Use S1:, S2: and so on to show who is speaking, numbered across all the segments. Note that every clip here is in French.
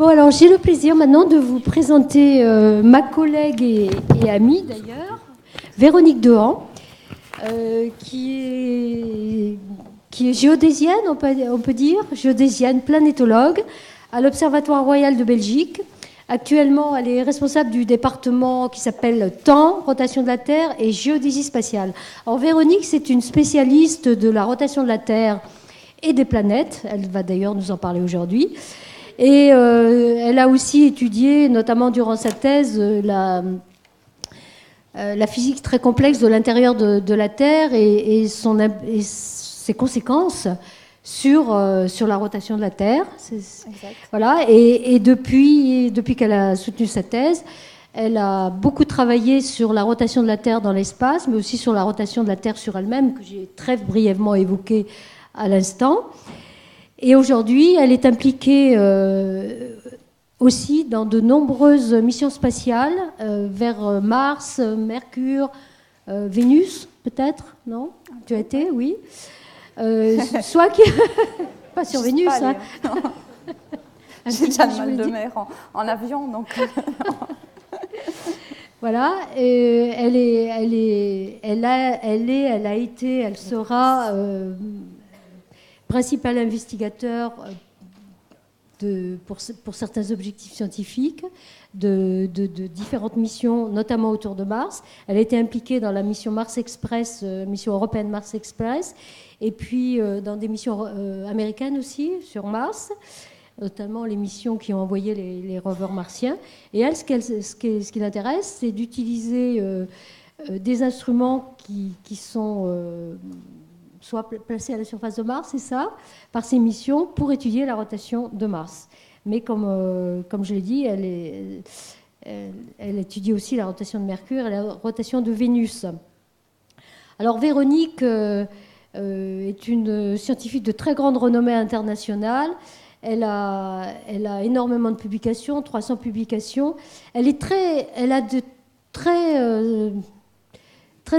S1: Bon, alors j'ai le plaisir maintenant de vous présenter ma collègue et amie d'ailleurs, Véronique Dehan, qui est géodésienne, on peut dire, géodésienne, planétologue, à l'Observatoire royal de Belgique. Actuellement, elle est responsable du département qui s'appelle Temps, rotation de la Terre et géodésie spatiale. Alors Véronique, c'est une spécialiste de la rotation de la Terre et des planètes. Elle va d'ailleurs nous en parler aujourd'hui. Et elle a aussi étudié, notamment durant sa thèse, la physique très complexe de l'intérieur de la Terre et ses conséquences sur la rotation de la Terre. Voilà. Et depuis qu'elle a soutenu sa thèse, elle a beaucoup travaillé sur la rotation de la Terre dans l'espace, mais aussi sur la rotation de la Terre sur elle-même, que j'ai très brièvement évoquée à l'instant. Et aujourd'hui, elle est impliquée aussi dans de nombreuses missions spatiales vers Mars, Mercure, Vénus, peut-être, non? Tu as été, oui. Soit qui... pas sur Vénus, hein.
S2: J'ai déjà le mal de mer en avion, donc...
S1: Voilà, elle a été, elle sera principal investigateur pour certains objectifs scientifiques de différentes missions, notamment autour de Mars. Elle a été impliquée dans la mission Mars Express, mission européenne Mars Express, et puis dans des missions américaines aussi sur Mars, notamment les missions qui ont envoyé les rovers martiens. Et elle, ce qui l'intéresse, c'est d'utiliser des instruments qui sont soit placés à la surface de Mars, c'est ça, par ces missions pour étudier la rotation de Mars. Mais comme je l'ai dit, elle étudie aussi la rotation de Mercure et la rotation de Vénus. Alors Véronique est une scientifique de très grande renommée internationale. Elle a énormément de publications, 300 publications. Elle a de très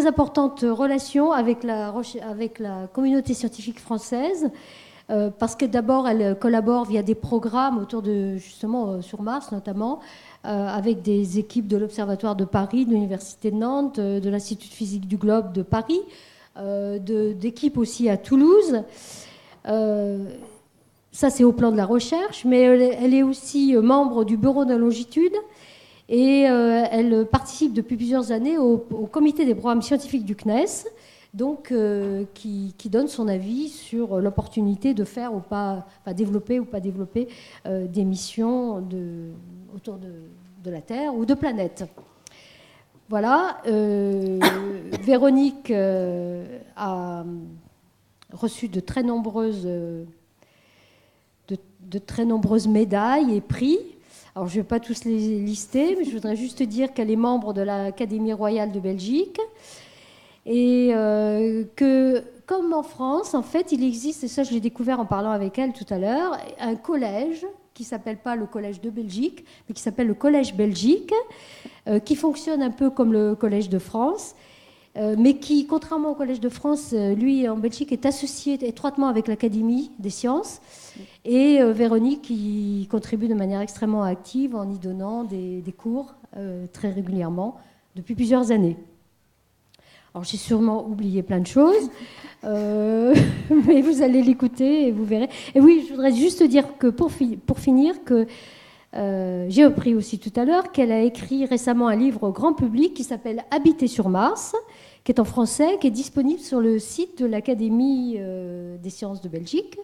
S1: importantes relations avec la communauté scientifique française, parce que d'abord, elle collabore via des programmes autour de, justement, sur Mars notamment, avec des équipes de l'Observatoire de Paris, de l'Université de Nantes, de l'Institut de physique du globe de Paris, d'équipes aussi à Toulouse. Ça, c'est au plan de la recherche, mais elle est aussi membre du Bureau de longitude et elle participe depuis plusieurs années au comité des programmes scientifiques du CNES, donc qui donne son avis sur l'opportunité de faire ou pas, enfin, développer ou pas développer des missions autour de la Terre ou de planètes. Voilà, Véronique a reçu de très nombreuses médailles et prix. Alors, je ne vais pas tous les lister, mais je voudrais juste dire qu'elle est membre de l'Académie royale de Belgique et que, comme en France, en fait, il existe, et ça je l'ai découvert en parlant avec elle tout à l'heure, un collège qui ne s'appelle pas le Collège de Belgique, mais qui s'appelle le Collège Belgique, qui fonctionne un peu comme le Collège de France, mais qui, contrairement au Collège de France, lui, en Belgique, est associé étroitement avec l'Académie des sciences. Et Véronique y contribue de manière extrêmement active en y donnant des cours très régulièrement depuis plusieurs années. Alors j'ai sûrement oublié plein de choses, mais vous allez l'écouter et vous verrez. Et oui, je voudrais juste dire que pour finir, que j'ai appris aussi tout à l'heure qu'elle a écrit récemment un livre grand public qui s'appelle « Habiter sur Mars », qui est en français, qui est disponible sur le site de l'Académie des sciences de Belgique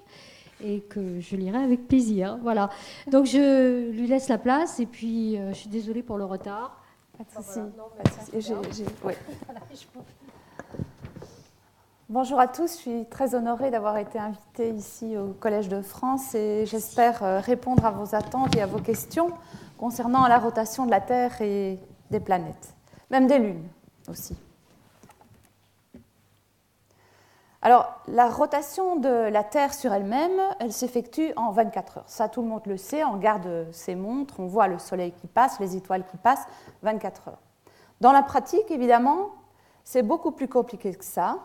S1: et que je lirai avec plaisir. Voilà. Donc je lui laisse la place et puis je suis désolée pour le retard.
S2: Pas de souci. Bonjour à tous, je suis très honorée d'avoir été invitée ici au Collège de France et j'espère répondre à vos attentes et à vos questions concernant la rotation de la Terre et des planètes, même des lunes aussi. Alors, la rotation de la Terre sur elle-même, elle s'effectue en 24 heures. Ça, tout le monde le sait, on regarde ses montres, on voit le soleil qui passe, les étoiles qui passent, 24 heures. Dans la pratique, évidemment, c'est beaucoup plus compliqué que ça.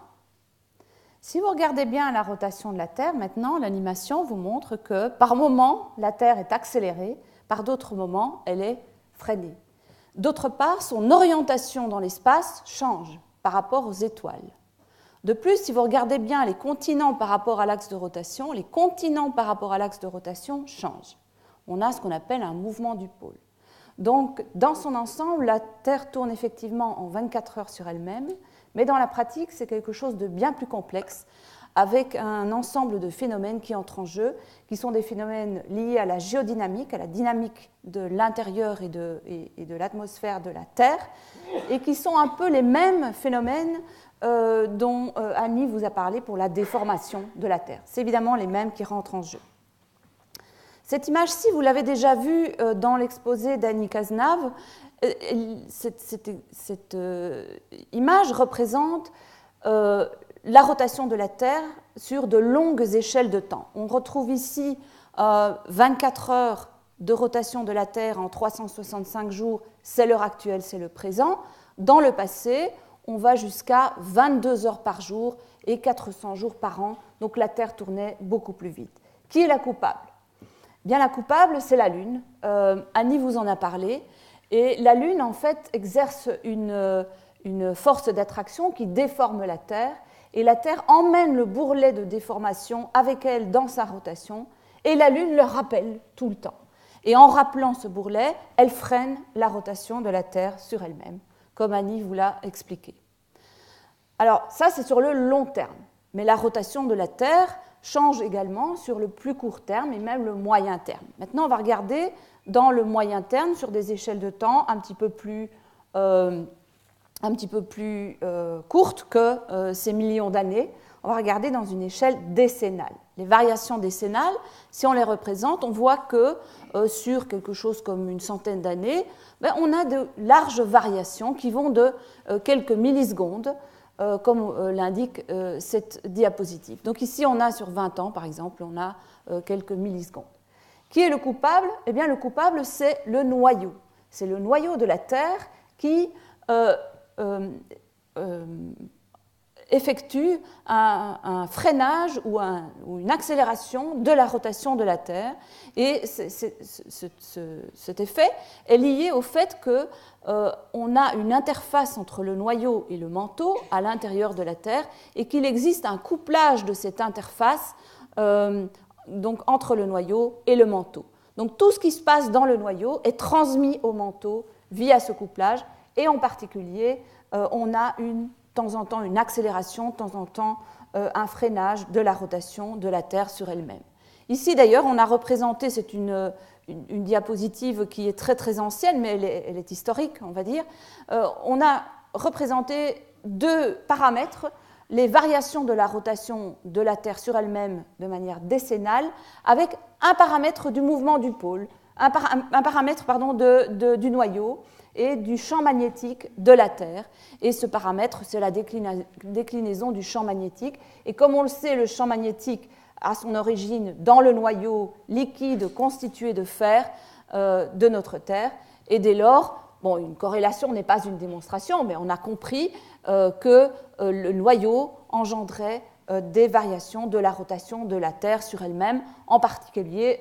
S2: Si vous regardez bien la rotation de la Terre, maintenant, l'animation vous montre que, par moment, la Terre est accélérée, Par d'autres moments, elle est freinée. D'autre part, son orientation dans l'espace change par rapport aux étoiles. De plus, si vous regardez bien les continents par rapport à l'axe de rotation, les continents par rapport à l'axe de rotation changent. On a ce qu'on appelle un mouvement du pôle. Donc, dans son ensemble, la Terre tourne effectivement en 24 heures sur elle-même, mais dans la pratique, c'est quelque chose de bien plus complexe, avec un ensemble de phénomènes qui entrent en jeu, qui sont des phénomènes liés à la géodynamique, à la dynamique de l'intérieur et de l'atmosphère de la Terre, et qui sont un peu les mêmes phénomènes dont Annie vous a parlé pour la déformation de la Terre. C'est évidemment les mêmes qui rentrent en jeu. Cette image-ci, vous l'avez déjà vue dans l'exposé d'Annie Cazenave. Cette image représente la rotation de la Terre sur de longues échelles de temps. On retrouve ici 24 heures de rotation de la Terre en 365 jours, c'est l'heure actuelle, c'est le présent. Dans le passé, on va jusqu'à 22 heures par jour et 400 jours par an, donc la Terre tournait beaucoup plus vite. Qui est la coupable ? Bien, la coupable, c'est la Lune. Annie vous en a parlé. Et la Lune, en fait, exerce une force d'attraction qui déforme la Terre. Et la Terre emmène le bourrelet de déformation avec elle dans sa rotation. Et la Lune le rappelle tout le temps. Et en rappelant ce bourrelet, elle freine la rotation de la Terre sur elle-même, comme Annie vous l'a expliqué. Alors, ça, c'est sur le long terme. Mais la rotation de la Terre change également sur le plus court terme et même le moyen terme. Maintenant, on va regarder dans le moyen terme sur des échelles de temps un petit peu plus courtes que ces millions d'années. On va regarder dans une échelle décennale. Les variations décennales, si on les représente, on voit que sur quelque chose comme une centaine d'années, on a de larges variations qui vont de quelques millisecondes, comme l'indique cette diapositive. Donc ici, on a sur 20 ans, par exemple, on a quelques millisecondes. Qui est le coupable ? Eh bien, le coupable, c'est le noyau. C'est le noyau de la Terre qui effectue un freinage ou une accélération de la rotation de la Terre. Et cet effet est lié au fait qu'on a une interface entre le noyau et le manteau à l'intérieur de la Terre et qu'il existe un couplage de cette interface donc entre le noyau et le manteau. Donc tout ce qui se passe dans le noyau est transmis au manteau via ce couplage et en particulier on a de temps en temps une accélération, de temps en temps un freinage de la rotation de la Terre sur elle-même. Ici d'ailleurs on a représenté, c'est une diapositive qui est très très ancienne mais elle est historique on va dire, on a représenté deux paramètres, les variations de la rotation de la Terre sur elle-même de manière décennale, avec un paramètre du mouvement du pôle, un paramètre du noyau et du champ magnétique de la Terre. Et ce paramètre, c'est la déclinaison du champ magnétique. Et comme on le sait, le champ magnétique a son origine dans le noyau liquide constitué de fer de notre Terre. Et dès lors, bon, une corrélation n'est pas une démonstration, mais on a compris que le noyau engendrait des variations de la rotation de la Terre sur elle-même, en particulier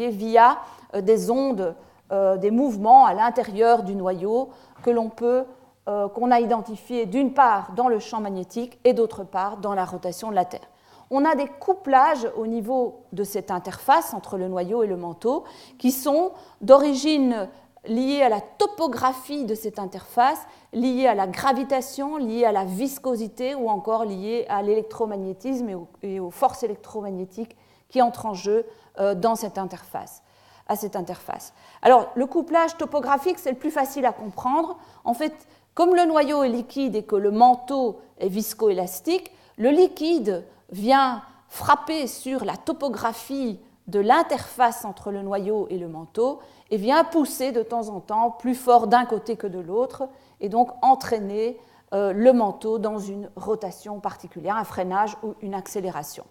S2: via des ondes, des mouvements à l'intérieur du noyau qu'on a identifiés d'une part dans le champ magnétique et d'autre part dans la rotation de la Terre. On a des couplages au niveau de cette interface entre le noyau et le manteau qui sont d'origine liées à la topographie de cette interface, liées à la gravitation, liées à la viscosité ou encore liées à l'électromagnétisme et aux forces électromagnétiques qui entrent en jeu dans cette interface, Alors, le couplage topographique, c'est le plus facile à comprendre. En fait, comme le noyau est liquide et que le manteau est viscoélastique, le liquide vient frapper sur la topographie de l'interface entre le noyau et le manteau et vient pousser de temps en temps plus fort d'un côté que de l'autre et donc entraîner le manteau dans une rotation particulière, un freinage ou une accélération.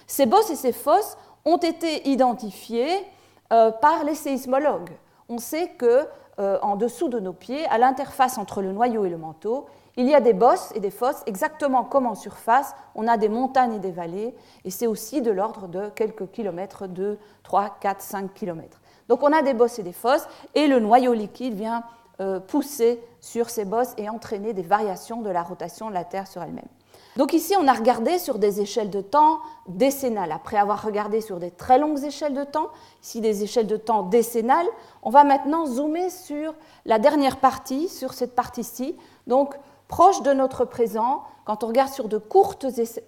S2: Ces bosses et ces fosses ont été identifiées par les séismologues. On sait qu'en dessous de nos pieds, à l'interface entre le noyau et le manteau, il y a des bosses et des fosses, exactement comme en surface, on a des montagnes et des vallées, et c'est aussi de l'ordre de quelques kilomètres, 2, 3, 4, 5 kilomètres. Donc on a des bosses et des fosses, et le noyau liquide vient pousser sur ces bosses et entraîner des variations de la rotation de la Terre sur elle-même. Donc ici, on a regardé sur des échelles de temps décennales. Après avoir regardé sur des très longues échelles de temps, ici des échelles de temps décennales, on va maintenant zoomer sur la dernière partie, sur cette partie-ci, donc proche de notre présent. Quand on regarde sur de courtes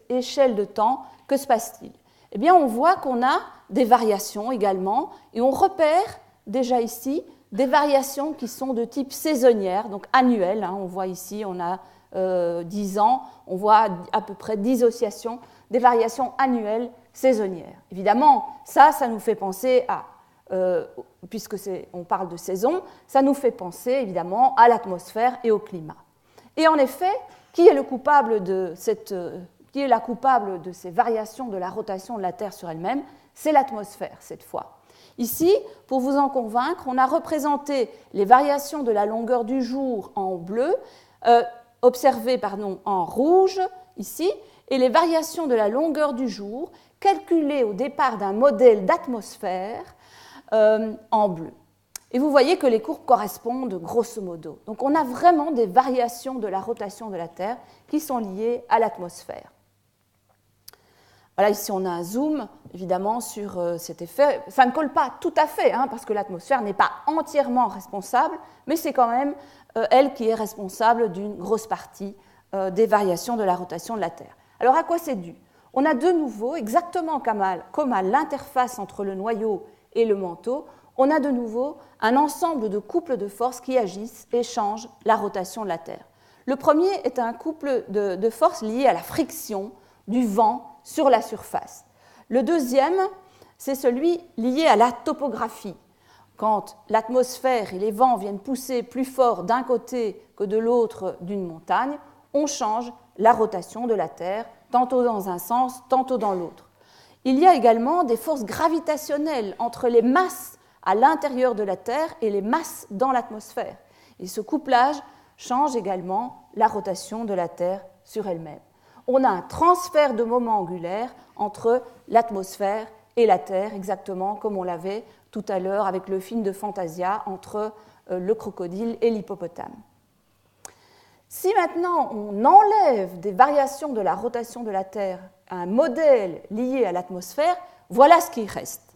S2: échelles de temps, que se passe-t-il? Eh bien, on voit qu'on a des variations également, et on repère déjà ici des variations qui sont de type saisonnière, donc annuelles. On voit ici, on a 10 ans, on voit à peu près 10 oscillations, des variations annuelles saisonnières. Évidemment, ça nous fait penser à, puisque on parle de saison, ça nous fait penser évidemment à l'atmosphère et au climat. Et en effet, qui est la coupable de ces variations de la rotation de la Terre sur elle-même? C'est l'atmosphère cette fois. Ici, pour vous en convaincre, on a représenté les variations de la longueur du jour en bleu, observées en rouge ici, et les variations de la longueur du jour calculées au départ d'un modèle d'atmosphère en bleu. Et vous voyez que les courbes correspondent grosso modo. Donc on a vraiment des variations de la rotation de la Terre qui sont liées à l'atmosphère. Voilà, ici on a un zoom, évidemment, sur cet effet. Ça ne colle pas tout à fait, parce que l'atmosphère n'est pas entièrement responsable, mais c'est quand même elle qui est responsable d'une grosse partie des variations de la rotation de la Terre. Alors à quoi c'est dû? On a de nouveau, exactement comme à l'interface entre le noyau et le manteau, on a de nouveau un ensemble de couples de forces qui agissent et changent la rotation de la Terre. Le premier est un couple de forces lié à la friction du vent sur la surface. Le deuxième, c'est celui lié à la topographie. Quand l'atmosphère et les vents viennent pousser plus fort d'un côté que de l'autre d'une montagne, on change la rotation de la Terre, tantôt dans un sens, tantôt dans l'autre. Il y a également des forces gravitationnelles entre les masses à l'intérieur de la Terre et les masses dans l'atmosphère. Et ce couplage change également la rotation de la Terre sur elle-même. On a un transfert de moment angulaire entre l'atmosphère et la Terre, exactement comme on l'avait tout à l'heure avec le film de Fantasia entre le crocodile et l'hippopotame. Si maintenant on enlève des variations de la rotation de la Terre à un modèle lié à l'atmosphère, voilà ce qui reste.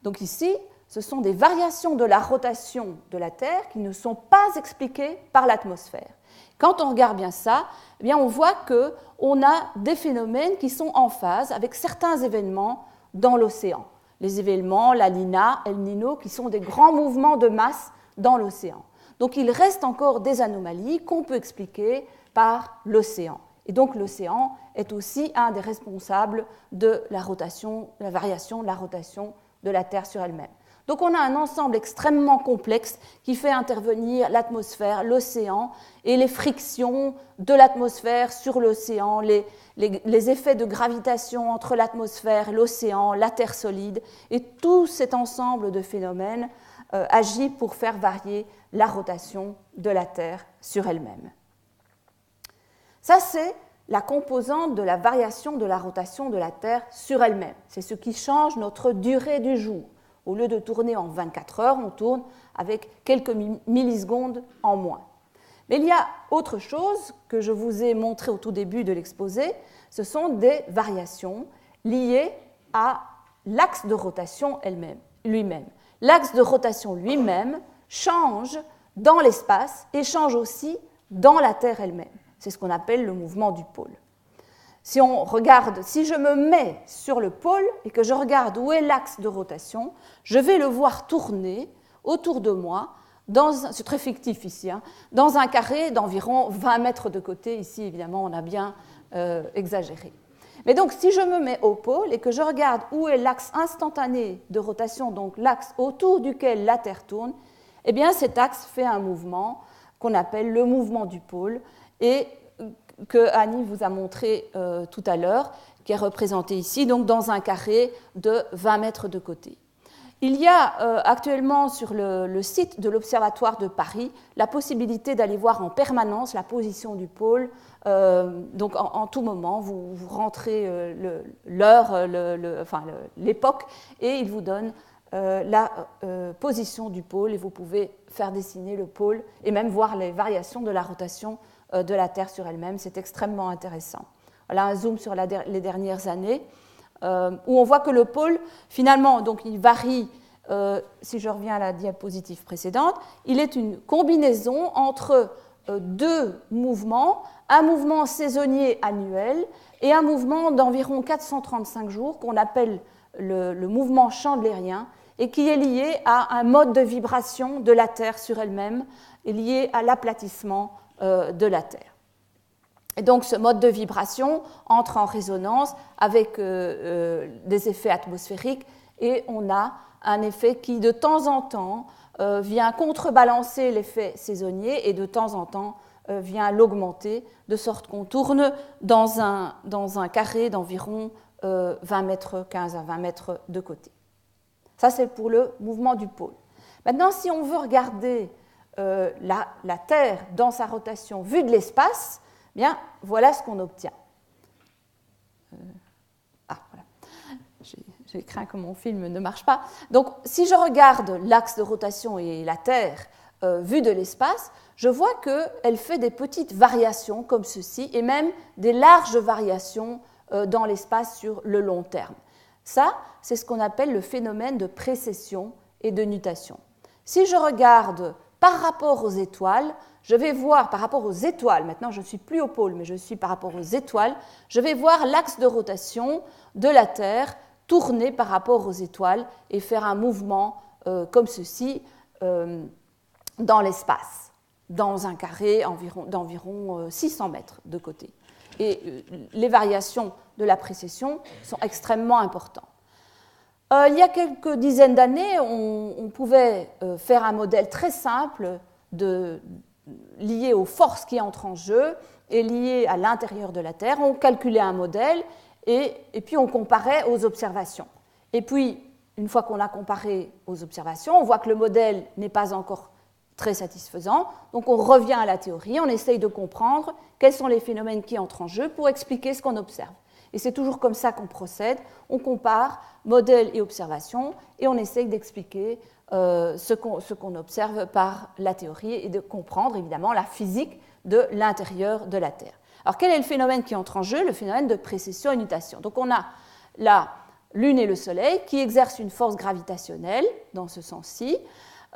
S2: Donc ici, ce sont des variations de la rotation de la Terre qui ne sont pas expliquées par l'atmosphère. Quand on regarde bien ça, eh bien on voit qu'on a des phénomènes qui sont en phase avec certains événements dans l'océan. Les événements, la Nina, El Niño, qui sont des grands mouvements de masse dans l'océan. Donc il reste encore des anomalies qu'on peut expliquer par l'océan. Et donc l'océan est aussi un des responsables de la variation de la rotation de la Terre sur elle-même. Donc on a un ensemble extrêmement complexe qui fait intervenir l'atmosphère, l'océan et les frictions de l'atmosphère sur l'océan, les effets de gravitation entre l'atmosphère, l'océan, la Terre solide, et tout cet ensemble de phénomènes agit pour faire varier la rotation de la Terre sur elle-même. Ça, c'est la composante de la variation de la rotation de la Terre sur elle-même. C'est ce qui change notre durée du jour. Au lieu de tourner en 24 heures, on tourne avec quelques millisecondes en moins. Mais il y a autre chose que je vous ai montré au tout début de l'exposé, ce sont des variations liées à l'axe de rotation lui-même. L'axe de rotation lui-même change dans l'espace et change aussi dans la Terre elle-même. C'est ce qu'on appelle le mouvement du pôle. Si je me mets sur le pôle et que je regarde où est l'axe de rotation, je vais le voir tourner autour de moi, c'est très fictif ici, dans un carré d'environ 20 mètres de côté. Ici, évidemment, on a bien exagéré. Mais donc, si je me mets au pôle et que je regarde où est l'axe instantané de rotation, donc l'axe autour duquel la Terre tourne, eh bien, cet axe fait un mouvement qu'on appelle le mouvement du pôle et que Annie vous a montré tout à l'heure, qui est représenté ici, donc dans un carré de 20 mètres de côté. Il y a actuellement sur le site de l'Observatoire de Paris la possibilité d'aller voir en permanence la position du pôle. Donc en tout moment, vous rentrez l'heure, l'époque, et il vous donne la position du pôle et vous pouvez faire dessiner le pôle et même voir les variations de la rotation de la Terre sur elle-même. C'est extrêmement intéressant. Voilà un zoom sur les dernières années où on voit que le pôle, finalement, donc il varie, si je reviens à la diapositive précédente, il est une combinaison entre deux mouvements, un mouvement saisonnier annuel et un mouvement d'environ 435 jours qu'on appelle le mouvement chandlérien et qui est lié à un mode de vibration de la Terre sur elle-même et lié à l'aplatissement de la Terre. Et donc ce mode de vibration entre en résonance avec des effets atmosphériques et on a un effet qui de temps en temps vient contrebalancer l'effet saisonnier et de temps en temps vient l'augmenter de sorte qu'on tourne dans un carré d'environ 20 mètres, 15 à 20 mètres de côté. Ça, c'est pour le mouvement du pôle. Maintenant, si on veut regarder la Terre dans sa rotation vue de l'espace, bien, voilà ce qu'on obtient. Voilà. J'ai craint que mon film ne marche pas. Donc, si je regarde l'axe de rotation et la Terre vue de l'espace, je vois qu'elle fait des petites variations comme ceci, et même des larges variations dans l'espace sur le long terme. Ça, c'est ce qu'on appelle le phénomène de précession et de nutation. Si je regarde par rapport aux étoiles, je vais voir par rapport aux étoiles, maintenant je ne suis plus au pôle, mais je suis par rapport aux étoiles, je vais voir l'axe de rotation de la Terre tourner par rapport aux étoiles et faire un mouvement comme ceci dans l'espace, dans un carré d'environ 600 mètres de côté. Et les variations de la précession sont extrêmement importantes. Il y a quelques dizaines d'années, on pouvait faire un modèle très simple lié aux forces qui entrent en jeu et lié à l'intérieur de la Terre. On calculait un modèle et puis on comparait aux observations. Et puis, une fois qu'on a comparé aux observations, on voit que le modèle n'est pas encore très satisfaisant. Donc on revient à la théorie, on essaye de comprendre quels sont les phénomènes qui entrent en jeu pour expliquer ce qu'on observe. Et c'est toujours comme ça qu'on procède. On compare modèle et observation et on essaye d'expliquer ce qu'on observe par la théorie et de comprendre évidemment la physique de l'intérieur de la Terre. Alors quel est le phénomène qui entre en jeu? Le phénomène de précession et nutation. Donc on a la Lune et le Soleil qui exercent une force gravitationnelle dans ce sens-ci.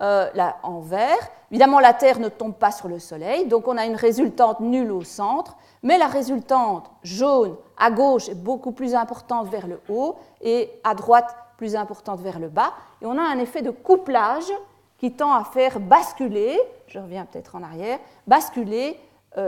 S2: En vert. Évidemment, la Terre ne tombe pas sur le Soleil, donc on a une résultante nulle au centre, mais la résultante jaune à gauche est beaucoup plus importante vers le haut et à droite plus importante vers le bas. Et on a un effet de couplage qui tend à faire basculer, je reviens peut-être en arrière, basculer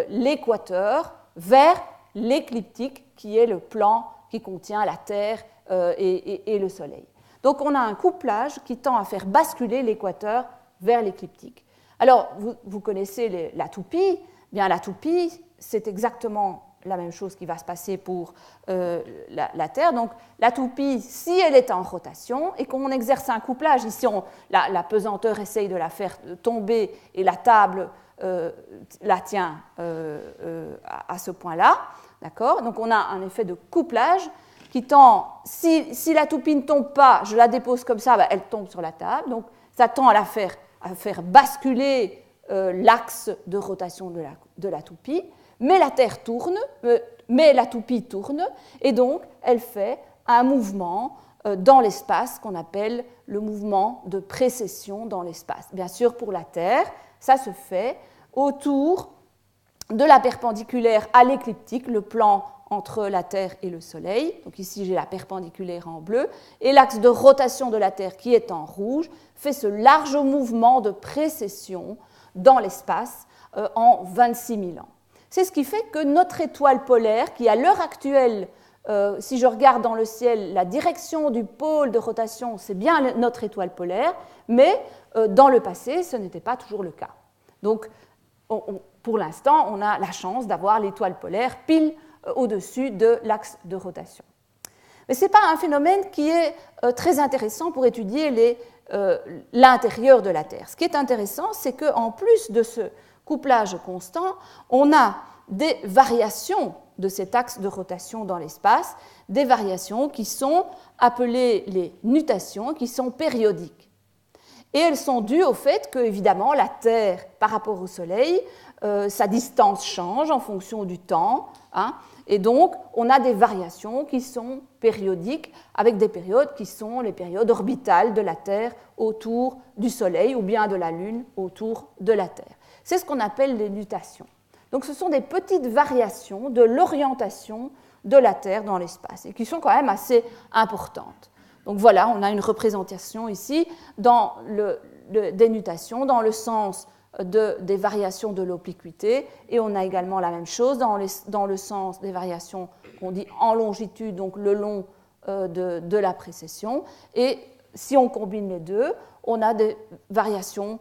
S2: l'équateur vers l'écliptique qui est le plan qui contient la Terre et le Soleil. Donc on a un couplage qui tend à faire basculer l'équateur vers l'écliptique. Alors, vous connaissez la toupie. Bien, la toupie, c'est exactement la même chose qui va se passer pour la Terre. Donc la toupie, si elle est en rotation et qu'on exerce un couplage, ici la pesanteur essaye de la faire tomber et la table la tient à ce point-là. D'accord ? Donc on a un effet de couplage qui tend, si la toupie ne tombe pas, je la dépose comme ça, elle tombe sur la table. Donc ça tend à faire basculer l'axe de rotation de la toupie. Mais la Terre tourne, mais la toupie tourne, et donc elle fait un mouvement dans l'espace qu'on appelle le mouvement de précession dans l'espace. Bien sûr, pour la Terre, ça se fait autour de la perpendiculaire à l'écliptique, le plan entre la Terre et le Soleil. Donc ici, j'ai la perpendiculaire en bleu, et l'axe de rotation de la Terre, qui est en rouge, fait ce large mouvement de précession dans l'espace en 26 000 ans. C'est ce qui fait que notre étoile polaire, qui à l'heure actuelle, si je regarde dans le ciel, la direction du pôle de rotation, c'est bien notre étoile polaire, mais dans le passé, ce n'était pas toujours le cas. Donc, pour l'instant, on a la chance d'avoir l'étoile polaire pile au-dessus de l'axe de rotation. Mais ce n'est pas un phénomène qui est très intéressant pour étudier l'intérieur de la Terre. Ce qui est intéressant, c'est qu'en plus de ce couplage constant, on a des variations de cet axe de rotation dans l'espace des variations qui sont appelées les nutations, qui sont périodiques. Et elles sont dues au fait que, évidemment, la Terre, par rapport au Soleil, sa distance change en fonction du temps, hein, et donc on a des variations qui sont périodiques, avec des périodes qui sont les périodes orbitales de la Terre autour du Soleil, ou bien de la Lune autour de la Terre. C'est ce qu'on appelle les nutations. Donc ce sont des petites variations de l'orientation de la Terre dans l'espace, et qui sont quand même assez importantes. Donc voilà, on a une représentation ici des nutations dans le sens des variations de l'obliquité, et on a également la même chose dans le sens des variations qu'on dit en longitude, donc le long de la précession. Et si on combine les deux, on a des variations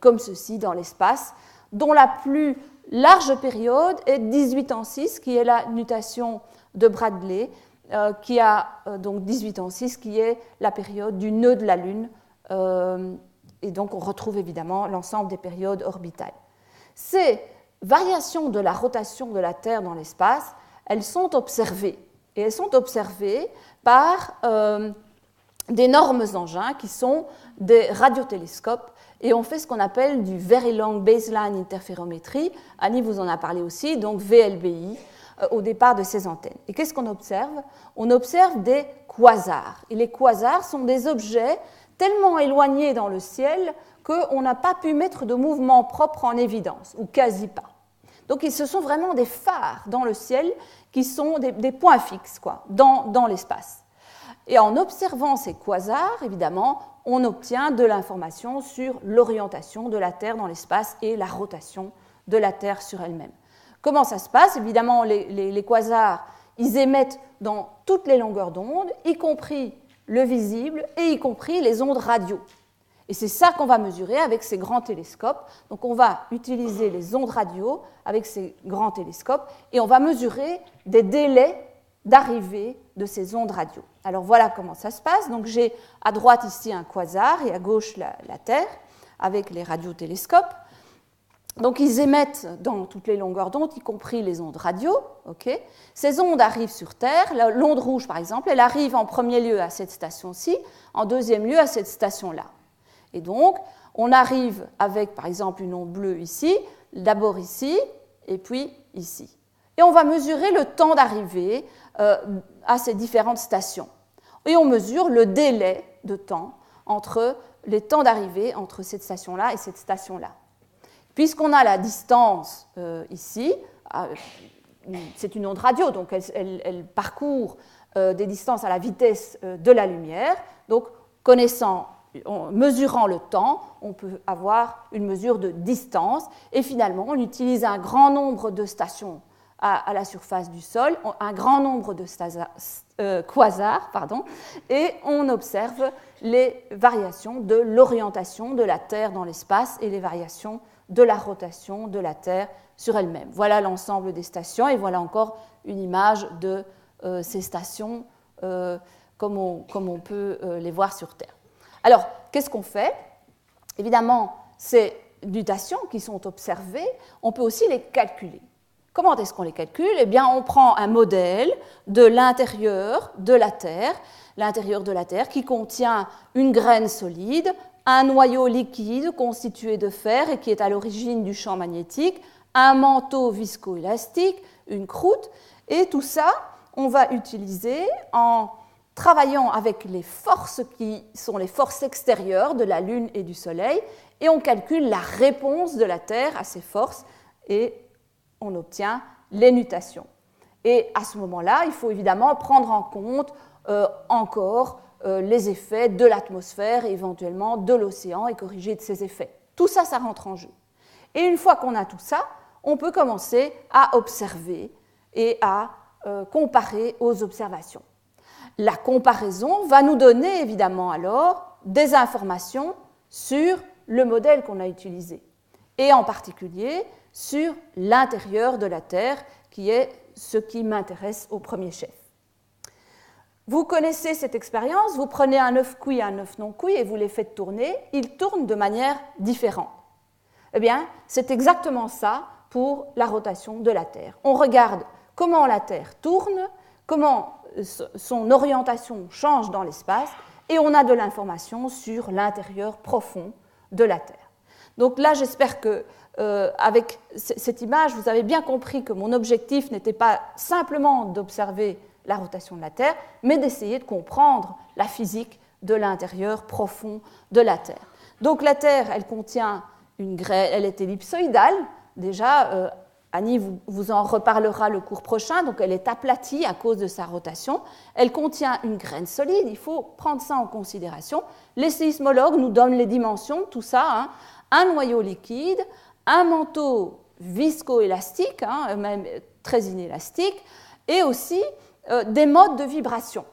S2: comme ceci dans l'espace, dont la plus large période est 18 ans 6, qui est la nutation de Bradley, qui a donc 18 ans 6, qui est la période du nœud de la Lune. Et donc on retrouve évidemment l'ensemble des périodes orbitales. Ces variations de la rotation de la Terre dans l'espace, elles sont observées. Et elles sont observées par d'énormes engins qui sont des radiotélescopes. Et on fait ce qu'on appelle du Very Long Baseline Interferometry. Annie vous en a parlé aussi, donc VLBI, au départ de ces antennes. Et qu'est-ce qu'on observe? On observe des quasars. Et les quasars sont des objets tellement éloignés dans le ciel qu'on n'a pas pu mettre de mouvement propre en évidence, ou quasi pas. Donc ce sont vraiment des phares dans le ciel qui sont des points fixes dans l'espace. Et en observant ces quasars, évidemment, on obtient de l'information sur l'orientation de la Terre dans l'espace et la rotation de la Terre sur elle-même. Comment ça se passe? Évidemment, les quasars, ils émettent dans toutes les longueurs d'onde, y compris le visible et y compris les ondes radio. Et c'est ça qu'on va mesurer avec ces grands télescopes. Donc on va utiliser les ondes radio avec ces grands télescopes et on va mesurer des délais d'arrivée de ces ondes radio. Alors voilà comment ça se passe. Donc j'ai à droite ici un quasar et à gauche la Terre avec les radiotélescopes. Donc ils émettent dans toutes les longueurs d'onde, y compris les ondes radio. Okay. Ces ondes arrivent sur Terre. L'onde rouge, par exemple, elle arrive en premier lieu à cette station-ci, en deuxième lieu à cette station-là. Et donc, on arrive avec, par exemple, une onde bleue ici, d'abord ici, et puis ici. Et on va mesurer le temps d'arrivée à ces différentes stations. Et on mesure le délai de temps entre les temps d'arrivée entre cette station-là et cette station-là. Puisqu'on a la distance ici, c'est une onde radio, donc elle parcourt des distances à la vitesse de la lumière. Donc, en mesurant le temps, on peut avoir une mesure de distance. Et finalement, on utilise un grand nombre de stations à la surface du sol, un grand nombre de quasars, et on observe les variations de l'orientation de la Terre dans l'espace et les variations de la rotation de la Terre sur elle-même. Voilà l'ensemble des stations et voilà encore une image de ces stations comme on peut les voir sur Terre. Alors, qu'est-ce qu'on fait? Évidemment, ces nutations qui sont observées, on peut aussi les calculer. Comment est-ce qu'on les calcule? Eh bien, on prend un modèle de l'intérieur de la Terre qui contient une graine solide, un noyau liquide constitué de fer et qui est à l'origine du champ magnétique, un manteau viscoélastique, une croûte, et tout ça, on va utiliser en travaillant avec les forces qui sont les forces extérieures de la Lune et du Soleil, et on calcule la réponse de la Terre à ces forces, et on obtient les nutations. Et à ce moment-là, il faut évidemment prendre en compte encore les effets de l'atmosphère et éventuellement de l'océan et corriger de ces effets. Tout ça, ça rentre en jeu. Et une fois qu'on a tout ça, on peut commencer à observer et à comparer aux observations. La comparaison va nous donner évidemment alors des informations sur le modèle qu'on a utilisé, et en particulier sur l'intérieur de la Terre, qui est ce qui m'intéresse au premier chef. Vous connaissez cette expérience, vous prenez un œuf cuit et un œuf non cuit et vous les faites tourner, ils tournent de manière différente. Eh bien, c'est exactement ça pour la rotation de la Terre. On regarde comment la Terre tourne, comment son orientation change dans l'espace, et on a de l'information sur l'intérieur profond de la Terre. Donc là, j'espère que avec cette image, vous avez bien compris que mon objectif n'était pas simplement d'observer la rotation de la Terre, mais d'essayer de comprendre la physique de l'intérieur profond de la Terre. Donc la Terre, elle contient une graine, elle est ellipsoïdale, déjà, Annie vous en reparlera le cours prochain, donc elle est aplatie à cause de sa rotation. Elle contient une graine solide, il faut prendre ça en considération. Les séismologues nous donnent les dimensions de tout ça, hein. Un noyau liquide, un manteau viscoélastique, hein, même très inélastique, et aussi des modes de vibration.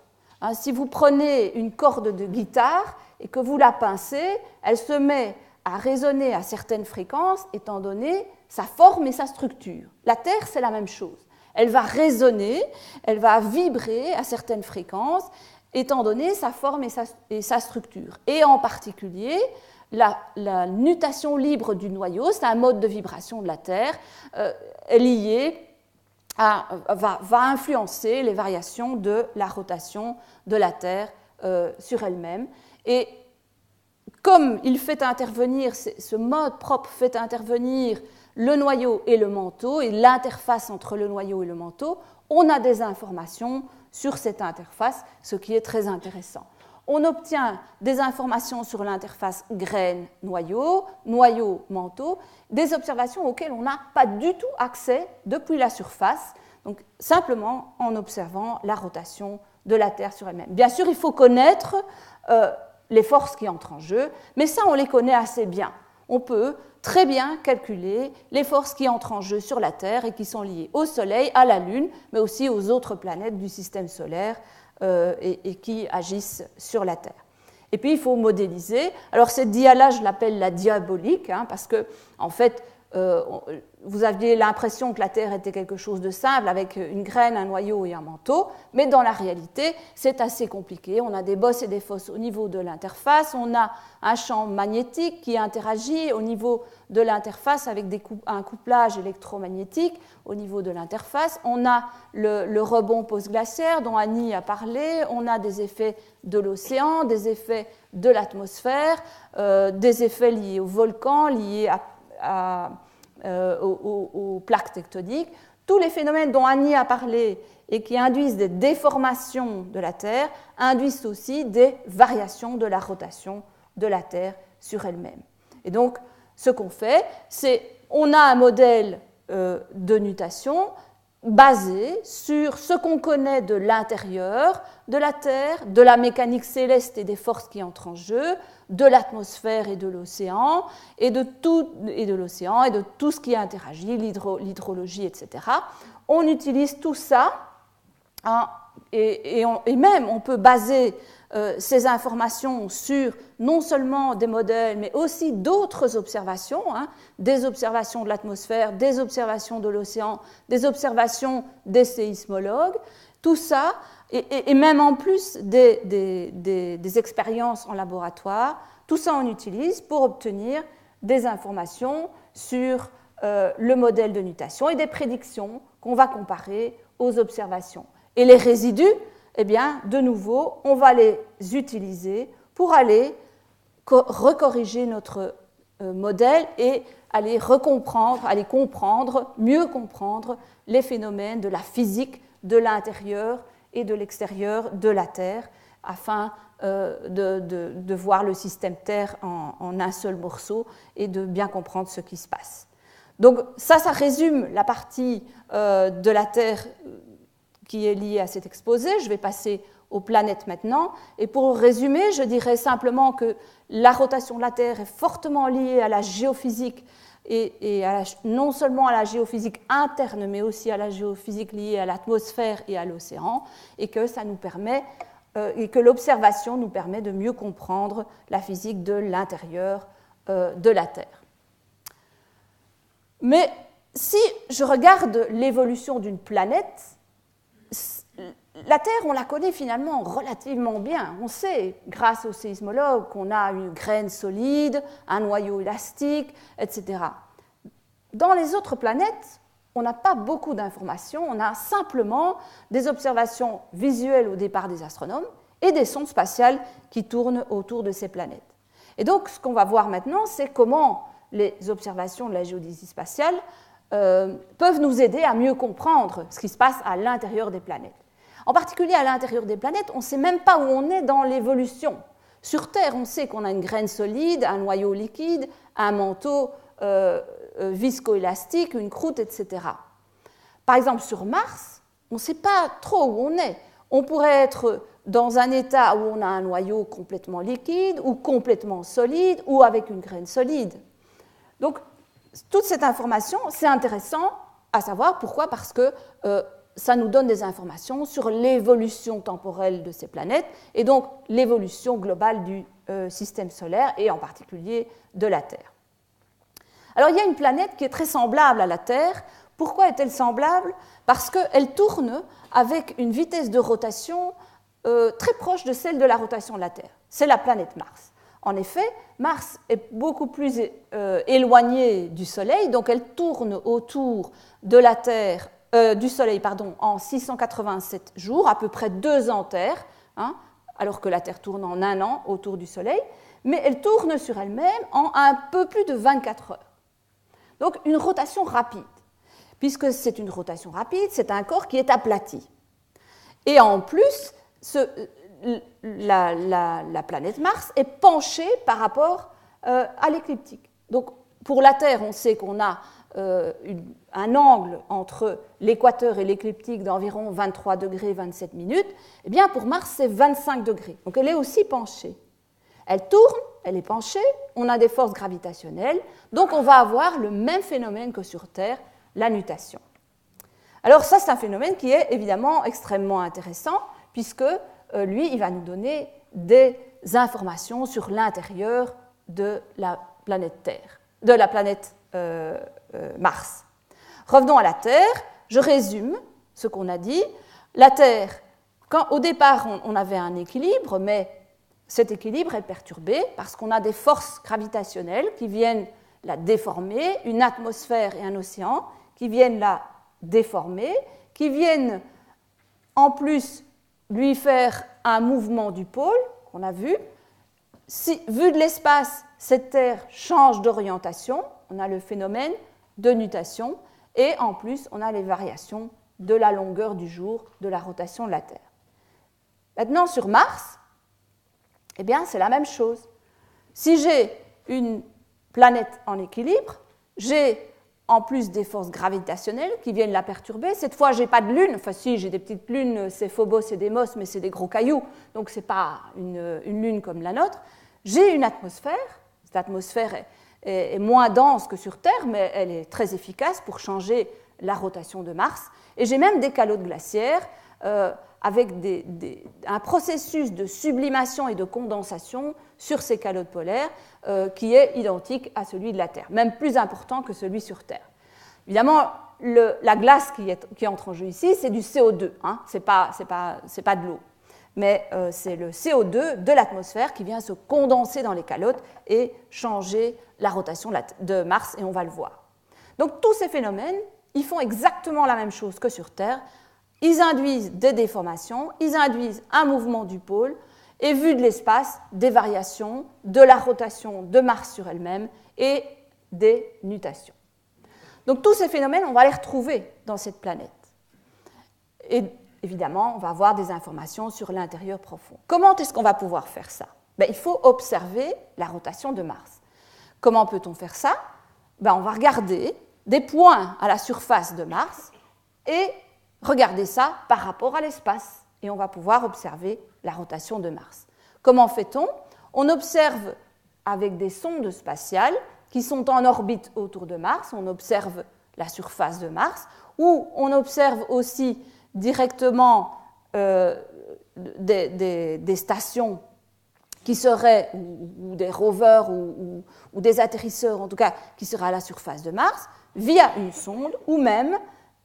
S2: Hein, si vous prenez une corde de guitare et que vous la pincez, elle se met à résonner à certaines fréquences, étant donné sa forme et sa structure. La Terre, c'est la même chose. Elle va résonner, elle va vibrer à certaines fréquences, étant donné sa forme et sa structure. Et en particulier, la nutation libre du noyau, c'est un mode de vibration de la Terre, est lié va influencer les variations de la rotation de la Terre sur elle-même. Et comme il fait intervenir, ce mode propre fait intervenir le noyau et le manteau, et l'interface entre le noyau et le manteau, on a des informations sur cette interface, ce qui est très intéressant. On obtient des informations sur l'interface graine-noyau, noyau-manteau, des observations auxquelles on n'a pas du tout accès depuis la surface, donc simplement en observant la rotation de la Terre sur elle-même. Bien sûr, il faut connaître les forces qui entrent en jeu, mais ça, on les connaît assez bien. On peut très bien calculer les forces qui entrent en jeu sur la Terre et qui sont liées au Soleil, à la Lune, mais aussi aux autres planètes du système solaire, et qui agissent sur la Terre. Et puis, il faut modéliser. Alors, cette dia-là, je l'appelle la diabolique, hein, parce que, en fait, vous aviez l'impression que la Terre était quelque chose de simple, avec une graine, un noyau et un manteau, mais dans la réalité, c'est assez compliqué. On a des bosses et des fosses au niveau de l'interface, on a un champ magnétique qui interagit au niveau de l'interface avec un couplage électromagnétique au niveau de l'interface, on a le rebond post-glaciaire dont Annie a parlé, on a des effets de l'océan, des effets de l'atmosphère, des effets liés aux volcans, liés aux plaques tectoniques. Tous les phénomènes dont Annie a parlé et qui induisent des déformations de la Terre induisent aussi des variations de la rotation de la Terre sur elle-même. Et donc, ce qu'on fait, c'est on a un modèle de nutation basé sur ce qu'on connaît de l'intérieur de la Terre, de la mécanique céleste et des forces qui entrent en jeu, de l'atmosphère et de l'océan, et de tout ce qui interagit, l'hydrologie, etc. On utilise tout ça, hein, et même on peut baser ces informations sur non seulement des modèles, mais aussi d'autres observations, hein, des observations de l'atmosphère, des observations de l'océan, des observations des séismologues, tout ça, et même en plus des expériences en laboratoire, tout ça on utilise pour obtenir des informations sur le modèle de nutation et des prédictions qu'on va comparer aux observations. Et les résidus, eh bien, de nouveau, on va les utiliser pour aller recorriger notre modèle et aller mieux comprendre les phénomènes de la physique de l'intérieur et de l'extérieur de la Terre, afin de voir le système Terre en un seul morceau et de bien comprendre ce qui se passe. Donc ça résume la partie de la Terre qui est liée à cet exposé. Je vais passer aux planètes maintenant. Et pour résumer, je dirais simplement que la rotation de la Terre est fortement liée à la géophysique et non seulement à la géophysique interne, mais aussi à la géophysique liée à l'atmosphère et à l'océan, et que ça nous permet, et que l'observation nous permet de mieux comprendre la physique de l'intérieur de la Terre. Mais si je regarde l'évolution d'une planète, la Terre, on la connaît finalement relativement bien. On sait, grâce aux séismologues, qu'on a une graine solide, un noyau élastique, etc. Dans les autres planètes, on n'a pas beaucoup d'informations, on a simplement des observations visuelles au départ des astronomes et des sondes spatiales qui tournent autour de ces planètes. Et donc, ce qu'on va voir maintenant, c'est comment les observations de la géodésie spatiale peuvent nous aider à mieux comprendre ce qui se passe à l'intérieur des planètes. En particulier à l'intérieur des planètes, on ne sait même pas où on est dans l'évolution. Sur Terre, on sait qu'on a une graine solide, un noyau liquide, un manteau viscoélastique, une croûte, etc. Par exemple, sur Mars, on ne sait pas trop où on est. On pourrait être dans un état où on a un noyau complètement liquide ou complètement solide ou avec une graine solide. Donc, toute cette information, c'est intéressant à savoir. Pourquoi ? Parce que ça nous donne des informations sur l'évolution temporelle de ces planètes et donc l'évolution globale du système solaire et en particulier de la Terre. Alors, il y a une planète qui est très semblable à la Terre. Pourquoi est-elle semblable ? Parce qu'elle tourne avec une vitesse de rotation très proche de celle de la rotation de la Terre. C'est la planète Mars. En effet, Mars est beaucoup plus éloignée du Soleil, donc elle tourne autour de la Terre, du Soleil en 687 jours, à peu près 2 ans Terre, alors que la Terre tourne en 1 an autour du Soleil, mais elle tourne sur elle-même en un peu plus de 24 heures. Donc une rotation rapide. Puisque c'est une rotation rapide, c'est un corps qui est aplati. Et en plus, la planète Mars est penchée par rapport à l'écliptique. Donc pour la Terre, on sait qu'on a un angle entre l'équateur et l'écliptique d'environ 23 degrés 27 minutes. Eh bien pour Mars, c'est 25 degrés. Donc elle est aussi penchée. Elle tourne, elle est penchée, on a des forces gravitationnelles, donc on va avoir le même phénomène que sur Terre, la nutation. Alors ça, c'est un phénomène qui est évidemment extrêmement intéressant, puisque lui, il va nous donner des informations sur l'intérieur de la planète Terre, de la planète Mars. Revenons à la Terre, je résume ce qu'on a dit. La Terre, au départ, on avait un équilibre, mais cet équilibre est perturbé parce qu'on a des forces gravitationnelles qui viennent la déformer, une atmosphère et un océan qui viennent la déformer, qui viennent en plus lui faire un mouvement du pôle, qu'on a vu. Vu de l'espace, cette Terre change d'orientation, on a le phénomène de nutation, et en plus, on a les variations de la longueur du jour, de la rotation de la Terre. Maintenant, sur Mars, eh bien, c'est la même chose. Si j'ai une planète en équilibre, j'ai en plus des forces gravitationnelles qui viennent la perturber. Cette fois, je n'ai pas de lune. Enfin, si, j'ai des petites lunes, c'est Phobos et Déimos, mais c'est des gros cailloux, donc ce n'est pas une lune comme la nôtre. J'ai une atmosphère. Cette atmosphère est moins dense que sur Terre, mais elle est très efficace pour changer la rotation de Mars. Et j'ai même des calottes glaciaires avec un processus de sublimation et de condensation sur ces calottes polaires qui est identique à celui de la Terre, même plus important que celui sur Terre. Évidemment, la glace qui entre en jeu ici, c'est du CO2, ce n'est pas de l'eau, mais c'est le CO2 de l'atmosphère qui vient se condenser dans les calottes et changer la rotation de Mars, et on va le voir. Donc tous ces phénomènes, ils font exactement la même chose que sur Terre. Ils induisent des déformations, ils induisent un mouvement du pôle, et vu de l'espace, des variations de la rotation de Mars sur elle-même et des nutations. Donc tous ces phénomènes, on va les retrouver dans cette planète. Et évidemment, on va avoir des informations sur l'intérieur profond. Comment est-ce qu'on va pouvoir faire ça ? Il faut observer la rotation de Mars. Comment peut-on faire ça ? On va regarder des points à la surface de Mars et regarder ça par rapport à l'espace. Et on va pouvoir observer la rotation de Mars. Comment fait-on ? On observe avec des sondes spatiales qui sont en orbite autour de Mars, on observe la surface de Mars, ou on observe aussi directement des stations qui seraient, ou des rovers, ou des atterrisseurs en tout cas, qui seraient à la surface de Mars, via une sonde, ou même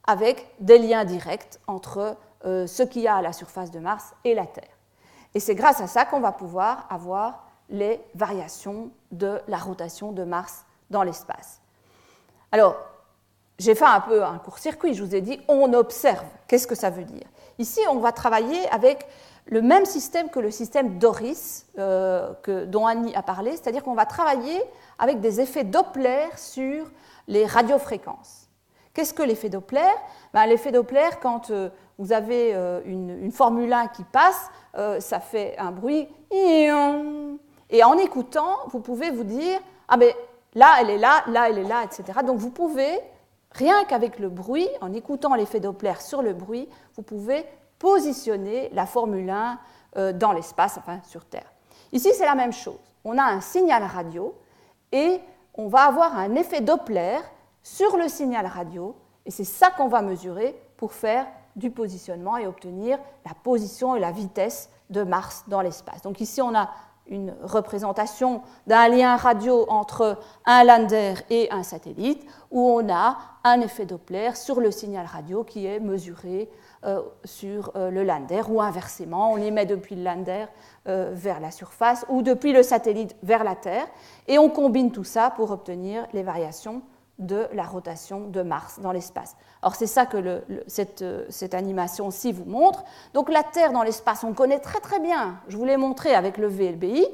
S2: avec des liens directs entre ce qu'il y a à la surface de Mars et la Terre. Et c'est grâce à ça qu'on va pouvoir avoir les variations de la rotation de Mars dans l'espace. Alors, j'ai fait un peu un court-circuit, je vous ai dit on observe. Qu'est-ce que ça veut dire? Ici, on va travailler avec le même système que le système Doris dont Annie a parlé, c'est-à-dire qu'on va travailler avec des effets Doppler sur les radiofréquences. Qu'est-ce que l'effet Doppler? L'effet Doppler, quand vous avez une Formule 1 qui passe, ça fait un bruit. Et en écoutant, vous pouvez vous dire « Ah ben là, elle est là, etc. » Donc vous pouvez, rien qu'avec le bruit, en écoutant l'effet Doppler sur le bruit, vous pouvez positionner la Formule 1 dans l'espace, enfin sur Terre. Ici, c'est la même chose. On a un signal radio et on va avoir un effet Doppler sur le signal radio, et c'est ça qu'on va mesurer pour faire du positionnement et obtenir la position et la vitesse de Mars dans l'espace. Donc ici, on a une représentation d'un lien radio entre un lander et un satellite, où on a un effet Doppler sur le signal radio qui est mesuré sur le lander, ou inversement, on émet depuis le lander vers la surface, ou depuis le satellite vers la Terre, et on combine tout ça pour obtenir les variations de la rotation de Mars dans l'espace. Alors c'est ça que cette animation-ci vous montre. Donc la Terre dans l'espace, on connaît très très bien, je vous l'ai montré avec le VLBI.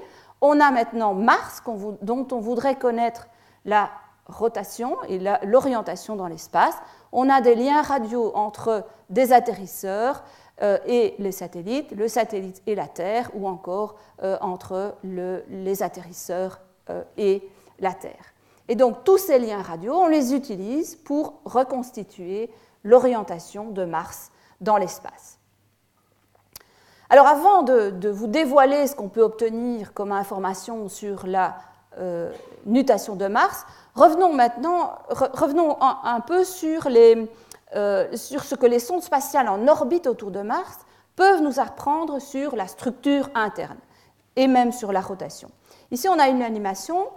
S2: On a maintenant Mars dont on voudrait connaître la rotation et l'orientation dans l'espace. On a des liens radio entre des atterrisseurs et les satellites, le satellite et la Terre, ou encore entre les atterrisseurs et la Terre. Et donc, tous ces liens radio, on les utilise pour reconstituer l'orientation de Mars dans l'espace. Alors, avant de vous dévoiler ce qu'on peut obtenir comme information sur la nutation de Mars, revenons un peu sur ce que les sondes spatiales en orbite autour de Mars peuvent nous apprendre sur la structure interne et même sur la rotation. Ici, on a une animation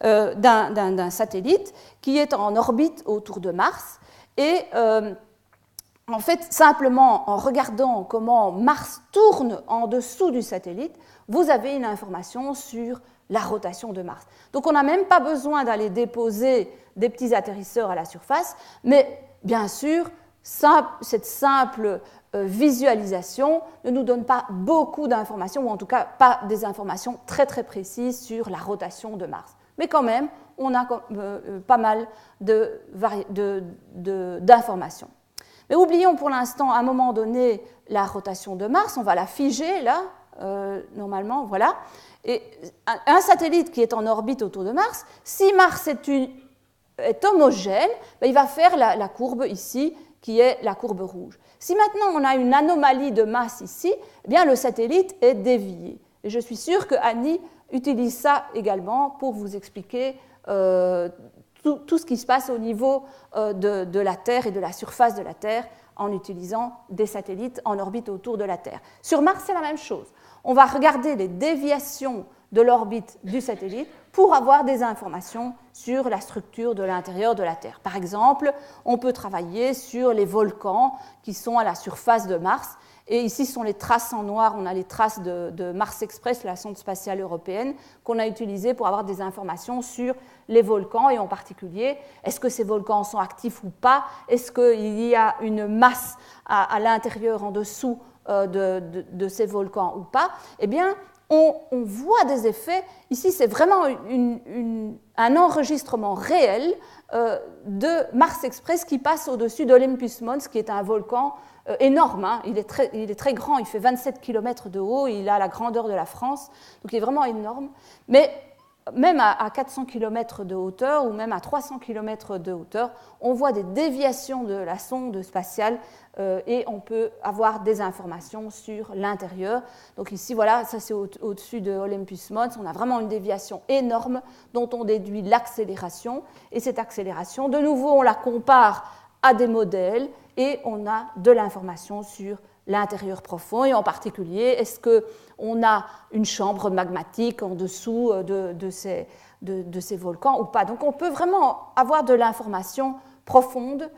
S2: d'un satellite qui est en orbite autour de Mars. Et en fait, simplement en regardant comment Mars tourne en dessous du satellite, vous avez une information sur la rotation de Mars. Donc on n'a même pas besoin d'aller déposer des petits atterrisseurs à la surface, mais bien sûr, cette simple visualisation ne nous donne pas beaucoup d'informations, ou en tout cas pas des informations très très précises sur la rotation de Mars. Mais quand même, on a pas mal d'informations. Mais oublions pour l'instant, à un moment donné, la rotation de Mars. On va la figer, là, normalement, voilà. Et un satellite qui est en orbite autour de Mars, si Mars est homogène, ben, il va faire la courbe ici, qui est la courbe rouge. Si maintenant on a une anomalie de masse ici, eh bien, le satellite est dévié. Et je suis sûre que Annie utilise ça également pour vous expliquer tout ce qui se passe au niveau de la Terre et de la surface de la Terre en utilisant des satellites en orbite autour de la Terre. Sur Mars, c'est la même chose. On va regarder les déviations de l'orbite du satellite pour avoir des informations sur la structure de l'intérieur de la Terre. Par exemple, on peut travailler sur les volcans qui sont à la surface de Mars. Et ici, ce sont les traces en noir. On a les traces de Mars Express, la sonde spatiale européenne, qu'on a utilisée pour avoir des informations sur les volcans, et en particulier, est-ce que ces volcans sont actifs ou pas? Est-ce qu'il y a une masse à l'intérieur, en dessous de ces volcans ou pas? Eh bien, on voit des effets. Ici, c'est vraiment un enregistrement réel de Mars Express qui passe au-dessus d'Olympus Mons, qui est un volcan énorme, hein. Il est très grand, il fait 27 km de haut, il a la grandeur de la France, donc il est vraiment énorme. Mais même à 400 km de hauteur ou même à 300 km de hauteur, on voit des déviations de la sonde spatiale et on peut avoir des informations sur l'intérieur. Donc ici, voilà, ça c'est au-dessus de Olympus Mons, on a vraiment une déviation énorme dont on déduit l'accélération. Et cette accélération, de nouveau, on la compare à des modèles et on a de l'information sur l'intérieur profond, et en particulier, est-ce qu'on a une chambre magmatique en dessous de ces volcans ou pas. Donc on peut vraiment avoir de l'information profonde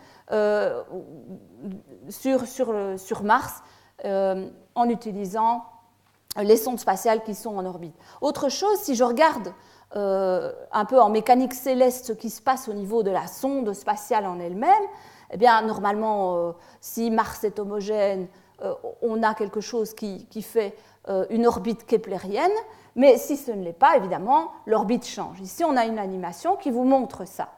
S2: sur Mars en utilisant les sondes spatiales qui sont en orbite. Autre chose, si je regarde un peu en mécanique céleste ce qui se passe au niveau de la sonde spatiale en elle-même, eh bien, normalement, si Mars est homogène, on a quelque chose qui fait une orbite keplérienne, mais si ce ne l'est pas, évidemment, l'orbite change. Ici, on a une animation qui vous montre ça.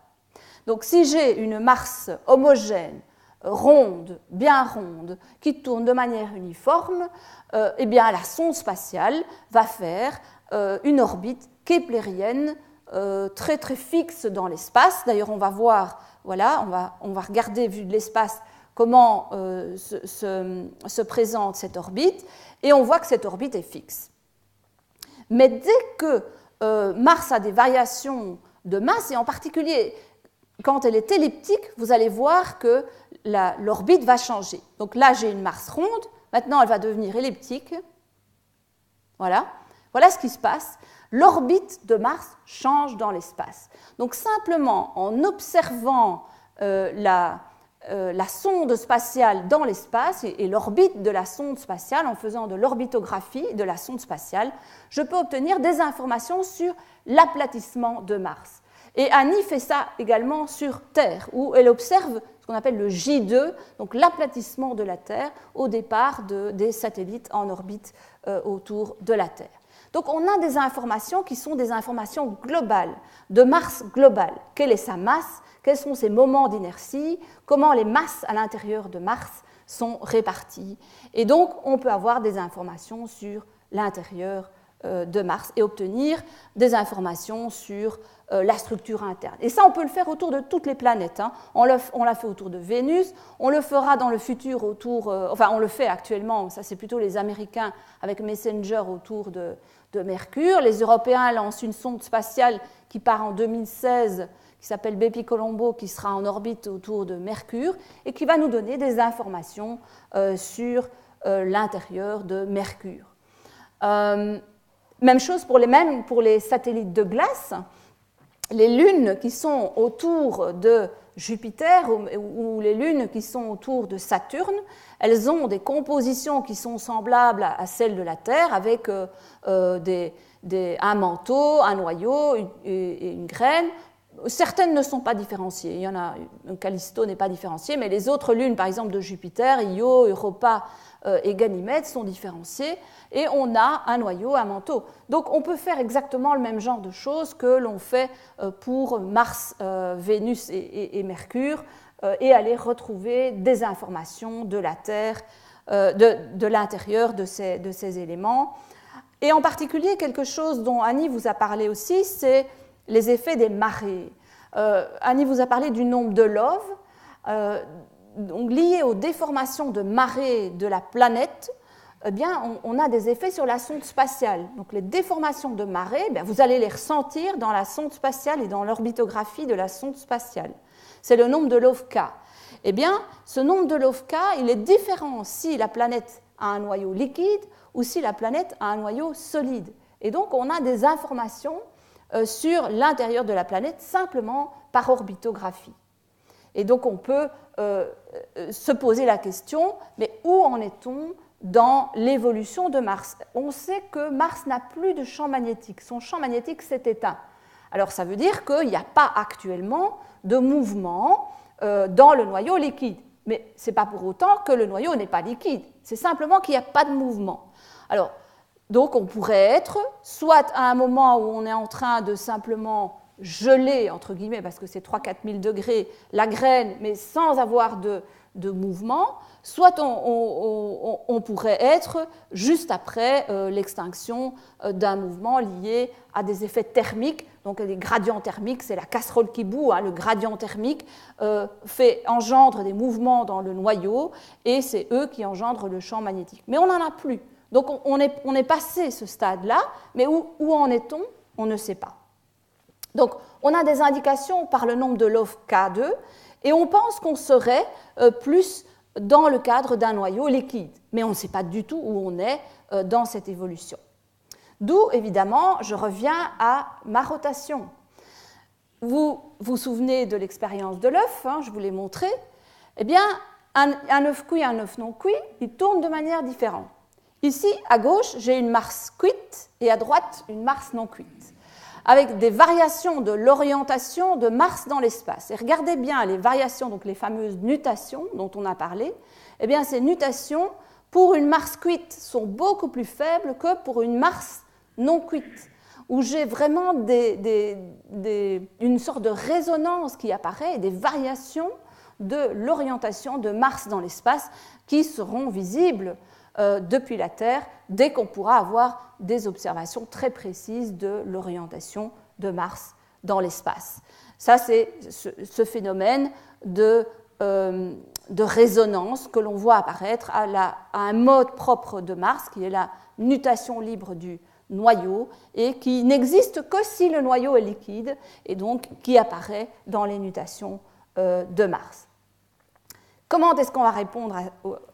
S2: Donc, si j'ai une Mars homogène, ronde, bien ronde, qui tourne de manière uniforme, eh bien, la sonde spatiale va faire une orbite keplérienne très très fixe dans l'espace. D'ailleurs, on va voir, voilà, on va regarder, vu de l'espace, comment se présente cette orbite, et on voit que cette orbite est fixe. Mais dès que Mars a des variations de masse, et en particulier quand elle est elliptique, vous allez voir que l'orbite va changer. Donc là, j'ai une Mars ronde, maintenant elle va devenir elliptique. Voilà, voilà ce qui se passe. L'orbite de Mars change dans l'espace. Donc simplement en observant la sonde spatiale dans l'espace et l'orbite de la sonde spatiale, en faisant de l'orbitographie de la sonde spatiale, je peux obtenir des informations sur l'aplatissement de Mars. Et Annie fait ça également sur Terre, où elle observe ce qu'on appelle le J2, donc l'aplatissement de la Terre au départ des satellites en orbite autour de la Terre. Donc on a des informations qui sont des informations globales, de Mars globale. Quelle est sa masse? Quels sont ses moments d'inertie? Comment les masses à l'intérieur de Mars sont réparties? Et donc on peut avoir des informations sur l'intérieur de Mars et obtenir des informations sur la structure interne. Et ça, on peut le faire autour de toutes les planètes. Hein. On l'a fait autour de Vénus, on le fera dans le futur autour... enfin, on le fait actuellement, ça c'est plutôt les Américains avec Messenger autour de Mercure. Les Européens lancent une sonde spatiale qui part en 2016, qui s'appelle Bepi Colombo, qui sera en orbite autour de Mercure et qui va nous donner des informations sur l'intérieur de Mercure. Même chose pour les satellites de glace. Les lunes qui sont autour de Jupiter ou les lunes qui sont autour de Saturne, elles ont des compositions qui sont semblables à celles de la Terre, avec un manteau, un noyau et une graine. Certaines ne sont pas différenciées. Il y en a, Callisto n'est pas différencié, mais les autres lunes, par exemple de Jupiter, Io, Europa et Ganymède, sont différenciées. Et on a un noyau, un manteau. Donc on peut faire exactement le même genre de choses que l'on fait pour Mars, Vénus et Mercure, et aller retrouver des informations de la Terre, de l'intérieur de ces éléments. Et en particulier, quelque chose dont Annie vous a parlé aussi, c'est les effets des marées. Annie vous a parlé du nombre de Love, donc lié aux déformations de marée de la planète. Eh bien, on a des effets sur la sonde spatiale. Donc les déformations de marée, eh bien, vous allez les ressentir dans la sonde spatiale et dans l'orbitographie de la sonde spatiale. C'est le nombre de Love-K. Eh bien, ce nombre de Love-K, il est différent si la planète a un noyau liquide ou si la planète a un noyau solide. Et donc, on a des informations sur l'intérieur de la planète simplement par orbitographie. Et donc, on peut se poser la question, mais où en est-on dans l'évolution de Mars? On sait que Mars n'a plus de champ magnétique. Son champ magnétique s'est éteint. Alors, ça veut dire qu'il n'y a pas actuellement de mouvement dans le noyau liquide. Mais ce n'est pas pour autant que le noyau n'est pas liquide. C'est simplement qu'il n'y a pas de mouvement. Alors, donc, on pourrait être soit à un moment où on est en train de simplement geler, entre guillemets, parce que c'est 3-4 000 degrés, la graine, mais sans avoir de mouvement, soit on pourrait être juste après l'extinction d'un mouvement lié à des effets thermiques. Donc les gradients thermiques, c'est la casserole qui bout, hein, le gradient thermique engendre des mouvements dans le noyau et c'est eux qui engendrent le champ magnétique. Mais on n'en a plus. Donc on est passé ce stade-là, mais où en est-on? On ne sait pas. Donc on a des indications par le nombre de Love K2 et on pense qu'on serait plus dans le cadre d'un noyau liquide. Mais on ne sait pas du tout où on est dans cette évolution. D'où, évidemment, je reviens à ma rotation. Vous vous souvenez de l'expérience de l'œuf, hein, je vous l'ai montré. Eh bien, un œuf cuit et un œuf non cuit, ils tournent de manière différente. Ici, à gauche, j'ai une Mars cuite et à droite, une Mars non cuite. avec des variations de l'orientation de Mars dans l'espace. Et regardez bien les variations, donc les fameuses nutations dont on a parlé. Eh bien, ces nutations, pour une Mars cuite, sont beaucoup plus faibles que pour une Mars non cuite, où j'ai vraiment une sorte de résonance qui apparaît et des variations de l'orientation de Mars dans l'espace qui seront visibles depuis la Terre dès qu'on pourra avoir des observations très précises de l'orientation de Mars dans l'espace. Ça, c'est ce phénomène de résonance que l'on voit apparaître à un mode propre de Mars, qui est la nutation libre du noyau, et qui n'existe que si le noyau est liquide, et donc qui apparaît dans les nutations de Mars. Comment est-ce qu'on va répondre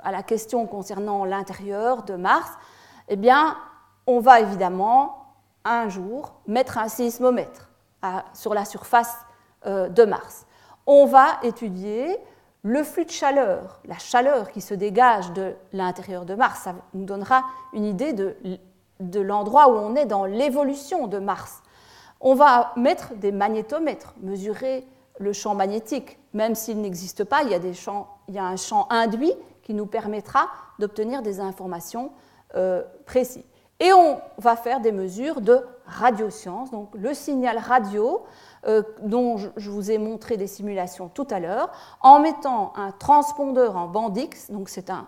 S2: à la question concernant l'intérieur de Mars? Eh bien, on va évidemment, un jour, mettre un séismomètre sur la surface de Mars. On va étudier le flux de chaleur, la chaleur qui se dégage de l'intérieur de Mars. Ça nous donnera une idée de l'endroit où on est dans l'évolution de Mars. On va mettre des magnétomètres, mesurer le champ magnétique. Même s'il n'existe pas, il y a un champ induit qui nous permettra d'obtenir des informations précises. Et on va faire des mesures de radioscience, donc le signal radio dont je vous ai montré des simulations tout à l'heure, en mettant un transpondeur en bande X, donc c'est un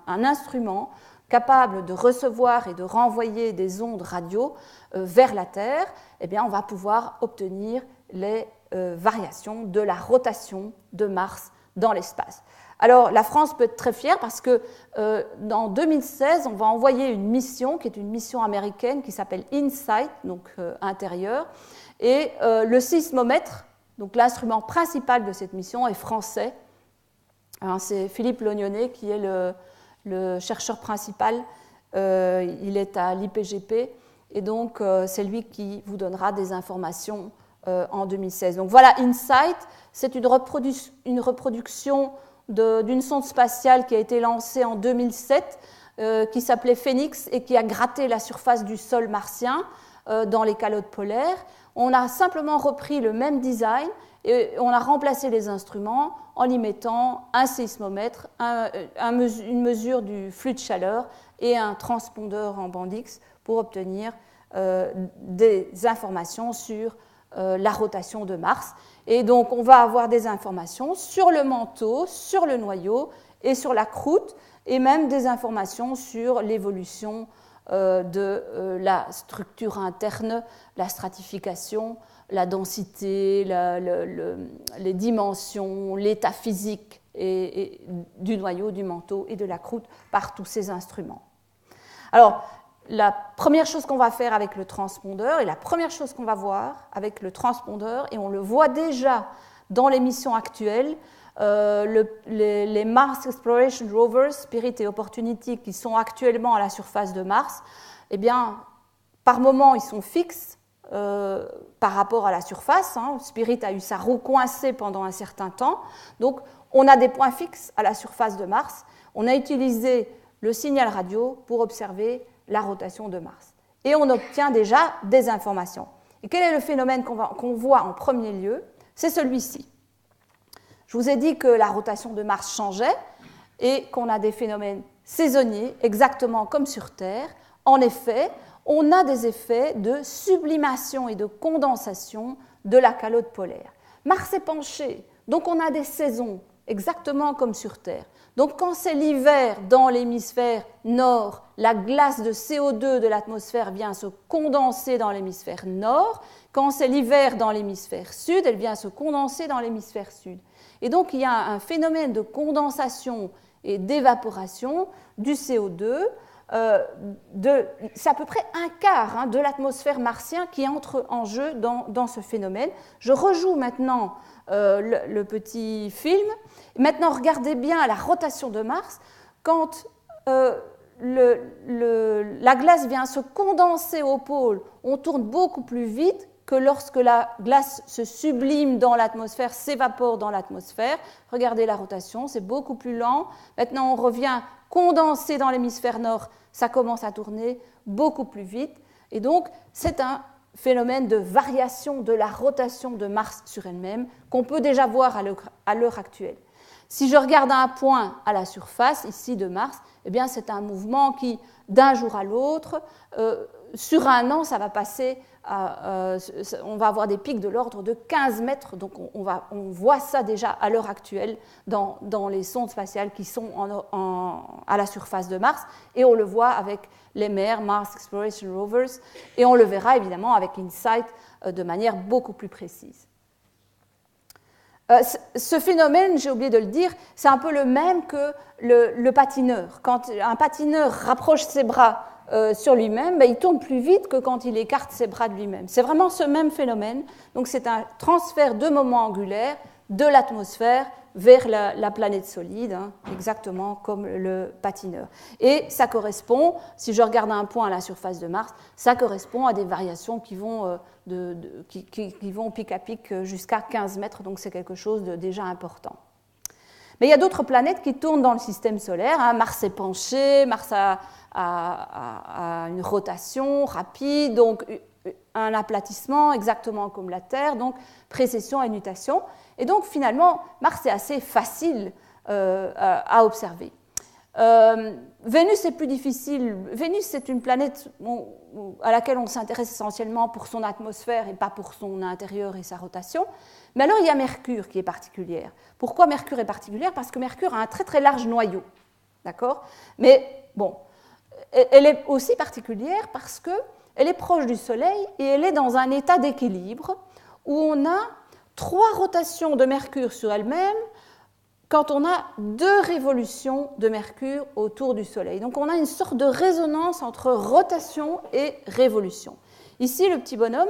S2: instrument capable de recevoir et de renvoyer des ondes radio vers la Terre, eh bien on va pouvoir obtenir les variations de la rotation de Mars dans l'espace. Alors la France peut être très fière parce que en 2016, on va envoyer une mission qui est une mission américaine qui s'appelle InSight, donc intérieur, et le séismomètre, donc l'instrument principal de cette mission, est français. Alors, c'est Philippe Lognonnet qui est le chercheur principal, il est à l'IPGP, et donc c'est lui qui vous donnera des informations en 2016. Donc voilà, InSight, c'est une reproduction d'une sonde spatiale qui a été lancée en 2007, qui s'appelait Phoenix et qui a gratté la surface du sol martien dans les calottes polaires. On a simplement repris le même design et on a remplacé les instruments en y mettant un séismomètre, une mesure du flux de chaleur et un transpondeur en bande X pour obtenir des informations sur la rotation de Mars. Et donc, on va avoir des informations sur le manteau, sur le noyau et sur la croûte, et même des informations sur l'évolution de la structure interne, la stratification, la densité, les dimensions, l'état physique du noyau, du manteau et de la croûte par tous ces instruments. Alors, la première chose qu'on va faire avec le transpondeur, et la première chose qu'on va voir avec le transpondeur, et on le voit déjà dans les missions actuelles, les Mars Exploration Rovers, Spirit et Opportunity, qui sont actuellement à la surface de Mars, eh bien, par moment, ils sont fixes par rapport à la surface. Spirit a eu sa roue coincée pendant un certain temps. Donc, on a des points fixes à la surface de Mars. On a utilisé le signal radio pour observer la rotation de Mars. Et on obtient déjà des informations. Et quel est le phénomène qu'on voit en premier lieu? C'est celui-ci. Je vous ai dit que la rotation de Mars changeait et qu'on a des phénomènes saisonniers, exactement comme sur Terre. En effet, on a des effets de sublimation et de condensation de la calotte polaire. Mars est penché, donc on a des saisons, exactement comme sur Terre. Donc quand c'est l'hiver dans l'hémisphère nord, la glace de CO2 de l'atmosphère vient se condenser dans l'hémisphère nord. Quand c'est l'hiver dans l'hémisphère sud, elle vient se condenser dans l'hémisphère sud. Et donc il y a un phénomène de condensation et d'évaporation du CO2. C'est à peu près un quart de l'atmosphère martienne qui entre en jeu dans ce phénomène. Je rejoue maintenant le petit film. Maintenant, regardez bien la rotation de Mars. Quand la glace vient se condenser au pôle, on tourne beaucoup plus vite que lorsque la glace se sublime dans l'atmosphère, s'évapore dans l'atmosphère. Regardez la rotation, c'est beaucoup plus lent. Maintenant, on revient condensé dans l'hémisphère nord, ça commence à tourner beaucoup plus vite. Et donc, c'est un phénomène de variation de la rotation de Mars sur elle-même qu'on peut déjà voir à l'heure actuelle. Si je regarde un point à la surface, ici de Mars, eh bien c'est un mouvement qui, d'un jour à l'autre, sur un an, ça va passer on va avoir des pics de l'ordre de 15 mètres, donc on voit ça déjà à l'heure actuelle dans les sondes spatiales qui sont à la surface de Mars, et on le voit avec les MER, Mars Exploration Rovers, et on le verra évidemment avec InSight de manière beaucoup plus précise. Ce phénomène, j'ai oublié de le dire, c'est un peu le même que le patineur. Quand un patineur rapproche ses bras sur lui-même, il tourne plus vite que quand il écarte ses bras de lui-même. C'est vraiment ce même phénomène. Donc c'est un transfert de moment angulaire de l'atmosphère vers la planète solide, hein, exactement comme le patineur. Et ça correspond, si je regarde un point à la surface de Mars, ça correspond à des variations qui vont, qui vont pic à pic jusqu'à 15 mètres, donc c'est quelque chose de déjà important. Mais il y a d'autres planètes qui tournent dans le système solaire. Hein. Mars est penché, Mars a une rotation rapide, donc un aplatissement exactement comme la Terre, donc précession et nutation. Et donc finalement, Mars est assez facile à observer. Vénus est plus difficile. Vénus, c'est une planète à laquelle on s'intéresse essentiellement pour son atmosphère et pas pour son intérieur et sa rotation. Mais alors, il y a Mercure qui est particulière. Pourquoi Mercure est particulière ? Parce que Mercure a un très très large noyau. D'accord ? Mais bon, elle est aussi particulière parce qu'elle est proche du Soleil et elle est dans un état d'équilibre où on a 3 rotations de Mercure sur elle-même quand on a 2 révolutions de Mercure autour du Soleil. Donc on a une sorte de résonance entre rotation et révolution. Ici, le petit bonhomme,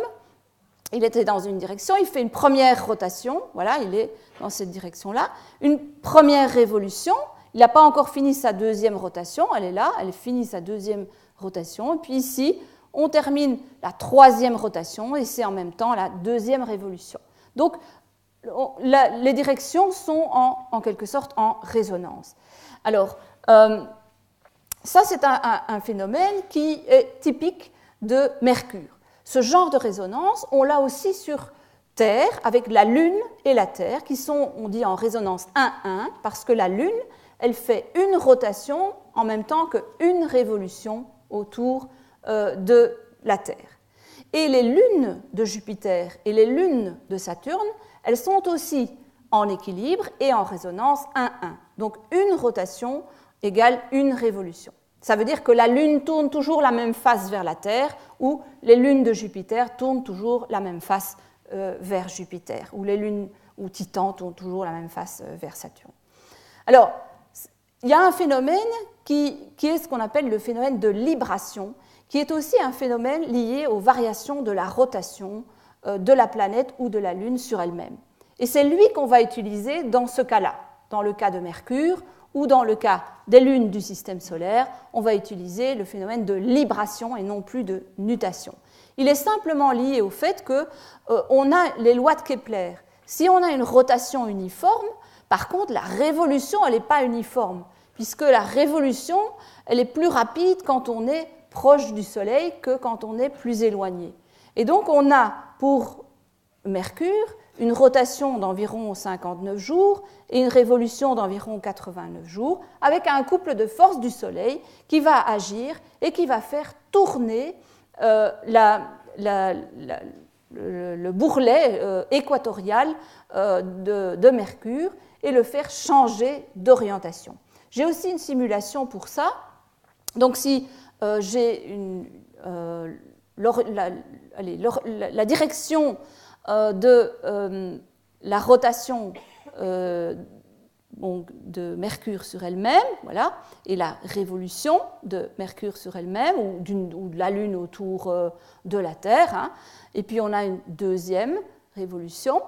S2: il était dans une direction, il fait une première rotation, voilà, il est dans cette direction-là, une première révolution, il n'a pas encore fini sa deuxième rotation, elle est là, elle finit sa deuxième rotation, et puis ici, on termine la 3e rotation, et c'est en même temps la 2e révolution. Donc, les directions sont en quelque sorte en résonance. Alors, ça c'est un phénomène qui est typique de Mercure. Ce genre de résonance, on l'a aussi sur Terre, avec la Lune et la Terre, qui sont, on dit, en résonance 1-1, parce que la Lune, elle fait une rotation en même temps qu'une révolution autour de la Terre. Et les lunes de Jupiter et les lunes de Saturne, elles sont aussi en équilibre et en résonance 1-1. Donc une rotation égale une révolution. Ça veut dire que la Lune tourne toujours la même face vers la Terre, ou les lunes de Jupiter tournent toujours la même face vers Jupiter, ou les lunes ou Titan tournent toujours la même face vers Saturne. Alors, il y a un phénomène qui est ce qu'on appelle le phénomène de libration, qui est aussi un phénomène lié aux variations de la rotation de la planète ou de la Lune sur elle-même. Et c'est lui qu'on va utiliser dans ce cas-là, dans le cas de Mercure, ou dans le cas des lunes du système solaire, on va utiliser le phénomène de libration et non plus de nutation. Il est simplement lié au fait qu'on a les lois de Kepler. Si on a une rotation uniforme, par contre, la révolution, elle n'est pas uniforme, puisque la révolution, elle est plus rapide quand on est proche du Soleil que quand on est plus éloigné. Et donc, on a pour Mercure une rotation d'environ 59 jours et une révolution d'environ 89 jours, avec un couple de forces du Soleil qui va agir et qui va faire tourner le bourrelet équatorial de Mercure et le faire changer d'orientation. J'ai aussi une simulation pour ça. Donc si j'ai la direction de la rotation de Mercure sur elle-même, voilà, et la révolution de Mercure sur elle-même, ou de la Lune autour de la Terre, hein. Et puis on a une deuxième révolution.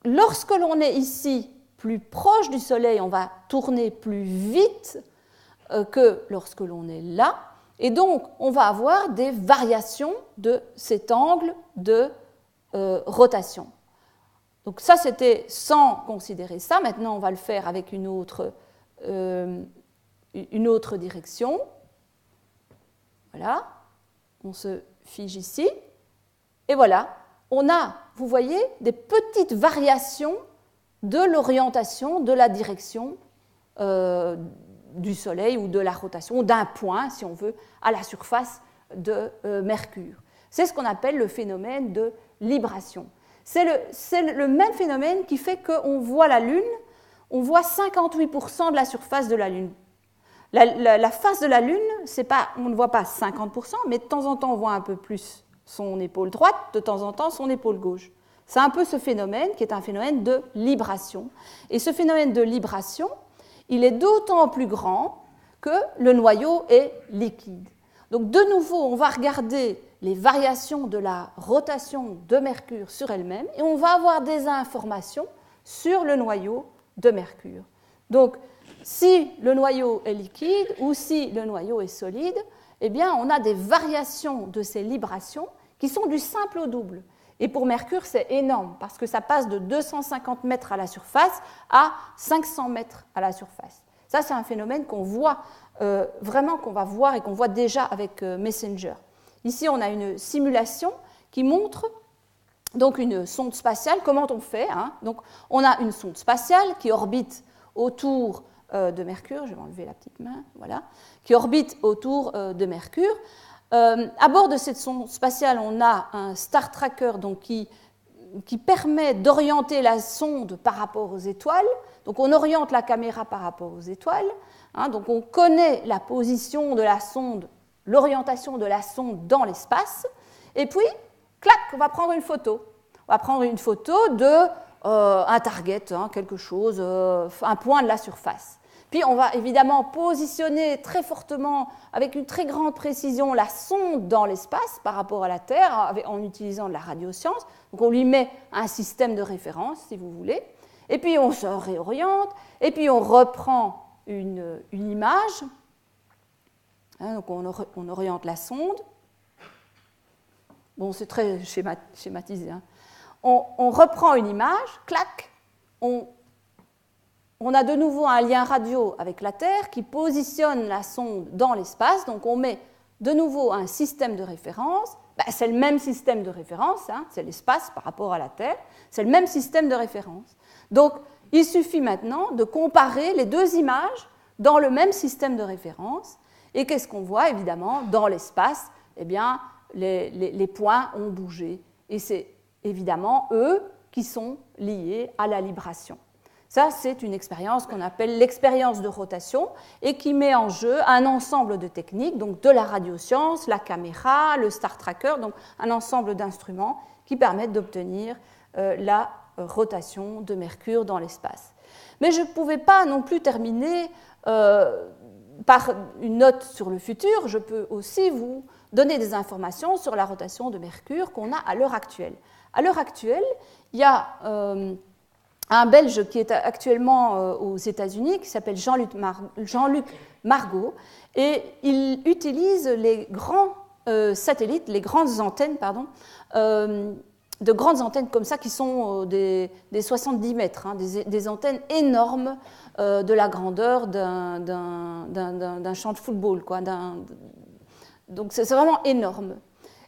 S2: Lorsque l'on est ici plus proche du Soleil, on va tourner plus vite que lorsque l'on est là, et donc on va avoir des variations de cet angle de rotation. Donc ça, c'était sans considérer ça. Maintenant, on va le faire avec une autre direction. Voilà, on se fige ici. Et voilà, on a, vous voyez, des petites variations de l'orientation, de la direction du Soleil ou de la rotation, d'un point, si on veut, à la surface de Mercure. C'est ce qu'on appelle le phénomène de libration. C'est le même phénomène qui fait qu'on voit la Lune, on voit 58% de la surface de la Lune. La face de la Lune, on ne voit pas 50%, mais de temps en temps, on voit un peu plus son épaule droite, de temps en temps, son épaule gauche. C'est un peu ce phénomène qui est un phénomène de libration. Et ce phénomène de libration, il est d'autant plus grand que le noyau est liquide. Donc, de nouveau, on va regarder les variations de la rotation de Mercure sur elle-même et on va avoir des informations sur le noyau de Mercure. Donc, si le noyau est liquide ou si le noyau est solide, eh bien, on a des variations de ces librations qui sont du simple au double. Et pour Mercure, c'est énorme parce que ça passe de 250 mètres à la surface à 500 mètres à la surface. Ça, c'est un phénomène qu'on voit vraiment, qu'on va voir et qu'on voit déjà avec Messenger. Ici, on a une simulation qui montre donc une sonde spatiale. Comment on fait, hein? Donc, on a une sonde spatiale qui orbite autour de Mercure. Je vais enlever la petite main, voilà, qui orbite autour de Mercure. À bord de cette sonde spatiale, on a un Star Tracker donc, qui permet d'orienter la sonde par rapport aux étoiles. Donc on oriente la caméra par rapport aux étoiles. Hein, donc on connaît la position de la sonde, l'orientation de la sonde dans l'espace. Et puis, clac, on va prendre une photo. On va prendre une photo de un target, hein, quelque chose, un point de la surface. Puis on va évidemment positionner très fortement, avec une très grande précision, la sonde dans l'espace par rapport à la Terre en utilisant de la radioscience. Donc on lui met un système de référence, si vous voulez. Et puis on se réoriente, et puis on reprend une image. Hein, donc on oriente la sonde. Bon, c'est très schématisé. Hein. On reprend une image, clac, on a de nouveau un lien radio avec la Terre qui positionne la sonde dans l'espace. Donc on met de nouveau un système de référence. C'est le même système de référence, hein, c'est l'espace par rapport à la Terre. C'est le même système de référence. Donc il suffit maintenant de comparer les deux images dans le même système de référence. Et qu'est-ce qu'on voit? Évidemment, dans l'espace, eh bien, les points ont bougé. Et c'est évidemment eux qui sont liés à la libration. Ça, c'est une expérience qu'on appelle l'expérience de rotation et qui met en jeu un ensemble de techniques, donc de la radioscience, la caméra, le Star Tracker, donc un ensemble d'instruments qui permettent d'obtenir la rotation de Mercure dans l'espace. Mais je ne pouvais pas non plus terminer par une note sur le futur, je peux aussi vous donner des informations sur la rotation de Mercure qu'on a à l'heure actuelle. À l'heure actuelle, il y a un Belge qui est actuellement aux États-Unis, qui s'appelle Jean-Luc Margot, et il utilise les grands satellites, les grandes antennes, de grandes antennes comme ça qui sont des 70 mètres, hein, des antennes énormes de la grandeur d'un champ de football, quoi, donc c'est vraiment énorme.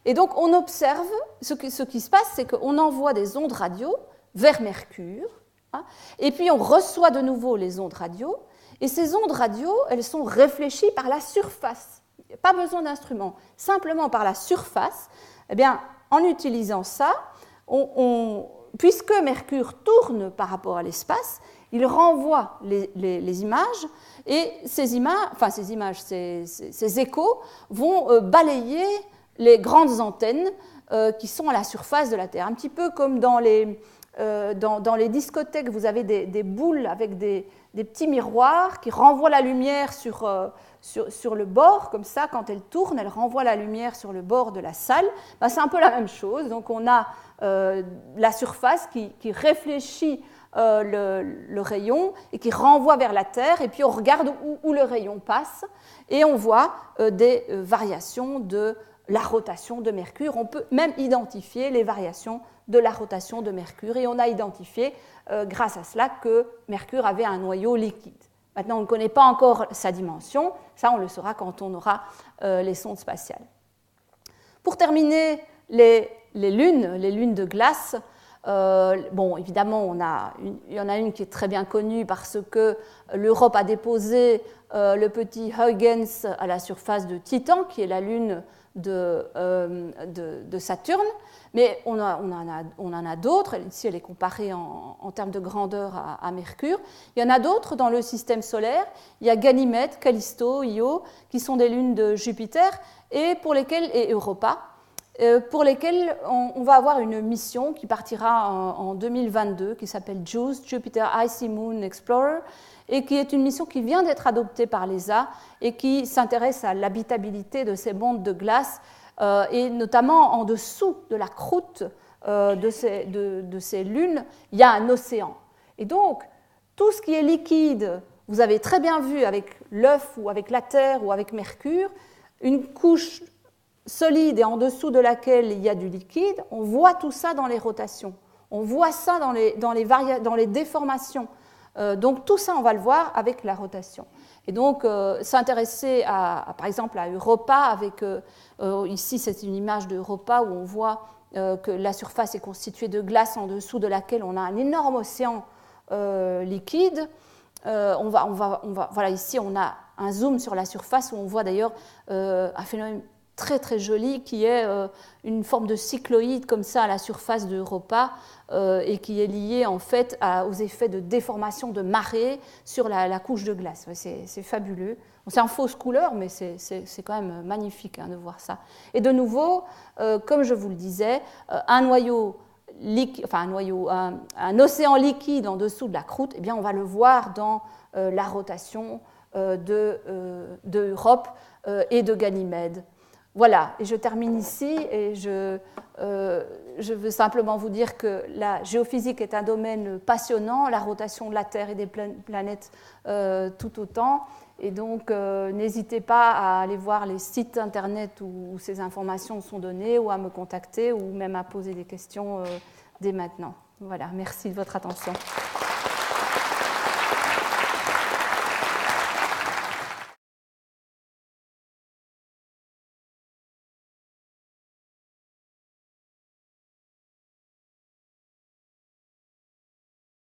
S2: Et donc on observe, ce qui se passe, c'est qu'on envoie des ondes radio vers Mercure, hein, et puis on reçoit de nouveau les ondes radio, et ces ondes radio, elles sont réfléchies par la surface. Il n'y a pas besoin d'instrument, simplement par la surface. Eh bien, en utilisant ça, puisque Mercure tourne par rapport à l'espace, il renvoie les images, et ces échos vont balayer les grandes antennes qui sont à la surface de la Terre. Un petit peu comme dans les discothèques, vous avez des boules avec des petits miroirs qui renvoient la lumière sur le bord, comme ça, quand elle tourne, elle renvoie la lumière sur le bord de la salle. C'est un peu la même chose. Donc on a la surface qui réfléchit le rayon et qui renvoie vers la Terre, et puis on regarde où le rayon passe, et on voit des variations de la rotation de Mercure. On peut même identifier les variations de la rotation de Mercure, et on a identifié, grâce à cela, que Mercure avait un noyau liquide. Maintenant, on ne connaît pas encore sa dimension, ça on le saura quand on aura les sondes spatiales. Pour terminer les les lunes de glace. Bon, évidemment, il y en a une qui est très bien connue parce que l'Europe a déposé le petit Huygens à la surface de Titan, qui est la lune de Saturne. Mais on en a d'autres. Ici, elle est comparée en termes de grandeur à Mercure. Il y en a d'autres dans le système solaire. Il y a Ganymède, Callisto, Io, qui sont des lunes de Jupiter et Europa, pour lesquelles on va avoir une mission qui partira en 2022, qui s'appelle JUICE, Jupiter Icy Moon Explorer, et qui est une mission qui vient d'être adoptée par l'ESA et qui s'intéresse à l'habitabilité de ces mondes de glace, et notamment en dessous de la croûte de ces lunes, il y a un océan. Et donc, tout ce qui est liquide, vous avez très bien vu avec l'œuf ou avec la Terre ou avec Mercure, une couche solide et en dessous de laquelle il y a du liquide, on voit tout ça dans les rotations. On voit ça dans les déformations. Donc tout ça, on va le voir avec la rotation. Et donc, s'intéresser par exemple à Europa, avec ici c'est une image d'Europa où on voit que la surface est constituée de glace en dessous de laquelle on a un énorme océan liquide. Voilà, ici on a un zoom sur la surface où on voit d'ailleurs un phénomène très très joli qui est une forme de cycloïde comme ça à la surface d'Europa et qui est lié en fait aux effets de déformation de marée sur la couche de glace. C'est fabuleux. C'est en fausse couleur, mais c'est quand même magnifique de voir ça. Et de nouveau, comme je vous le disais, un océan liquide en dessous de la croûte, eh bien, on va le voir dans la rotation d'Europe et de Ganymède. Voilà, et je termine ici et je veux simplement vous dire que la géophysique est un domaine passionnant, la rotation de la Terre et des planètes tout autant. Et donc, n'hésitez pas à aller voir les sites internet où ces informations sont données ou à me contacter ou même à poser des questions dès maintenant. Voilà, merci de votre attention.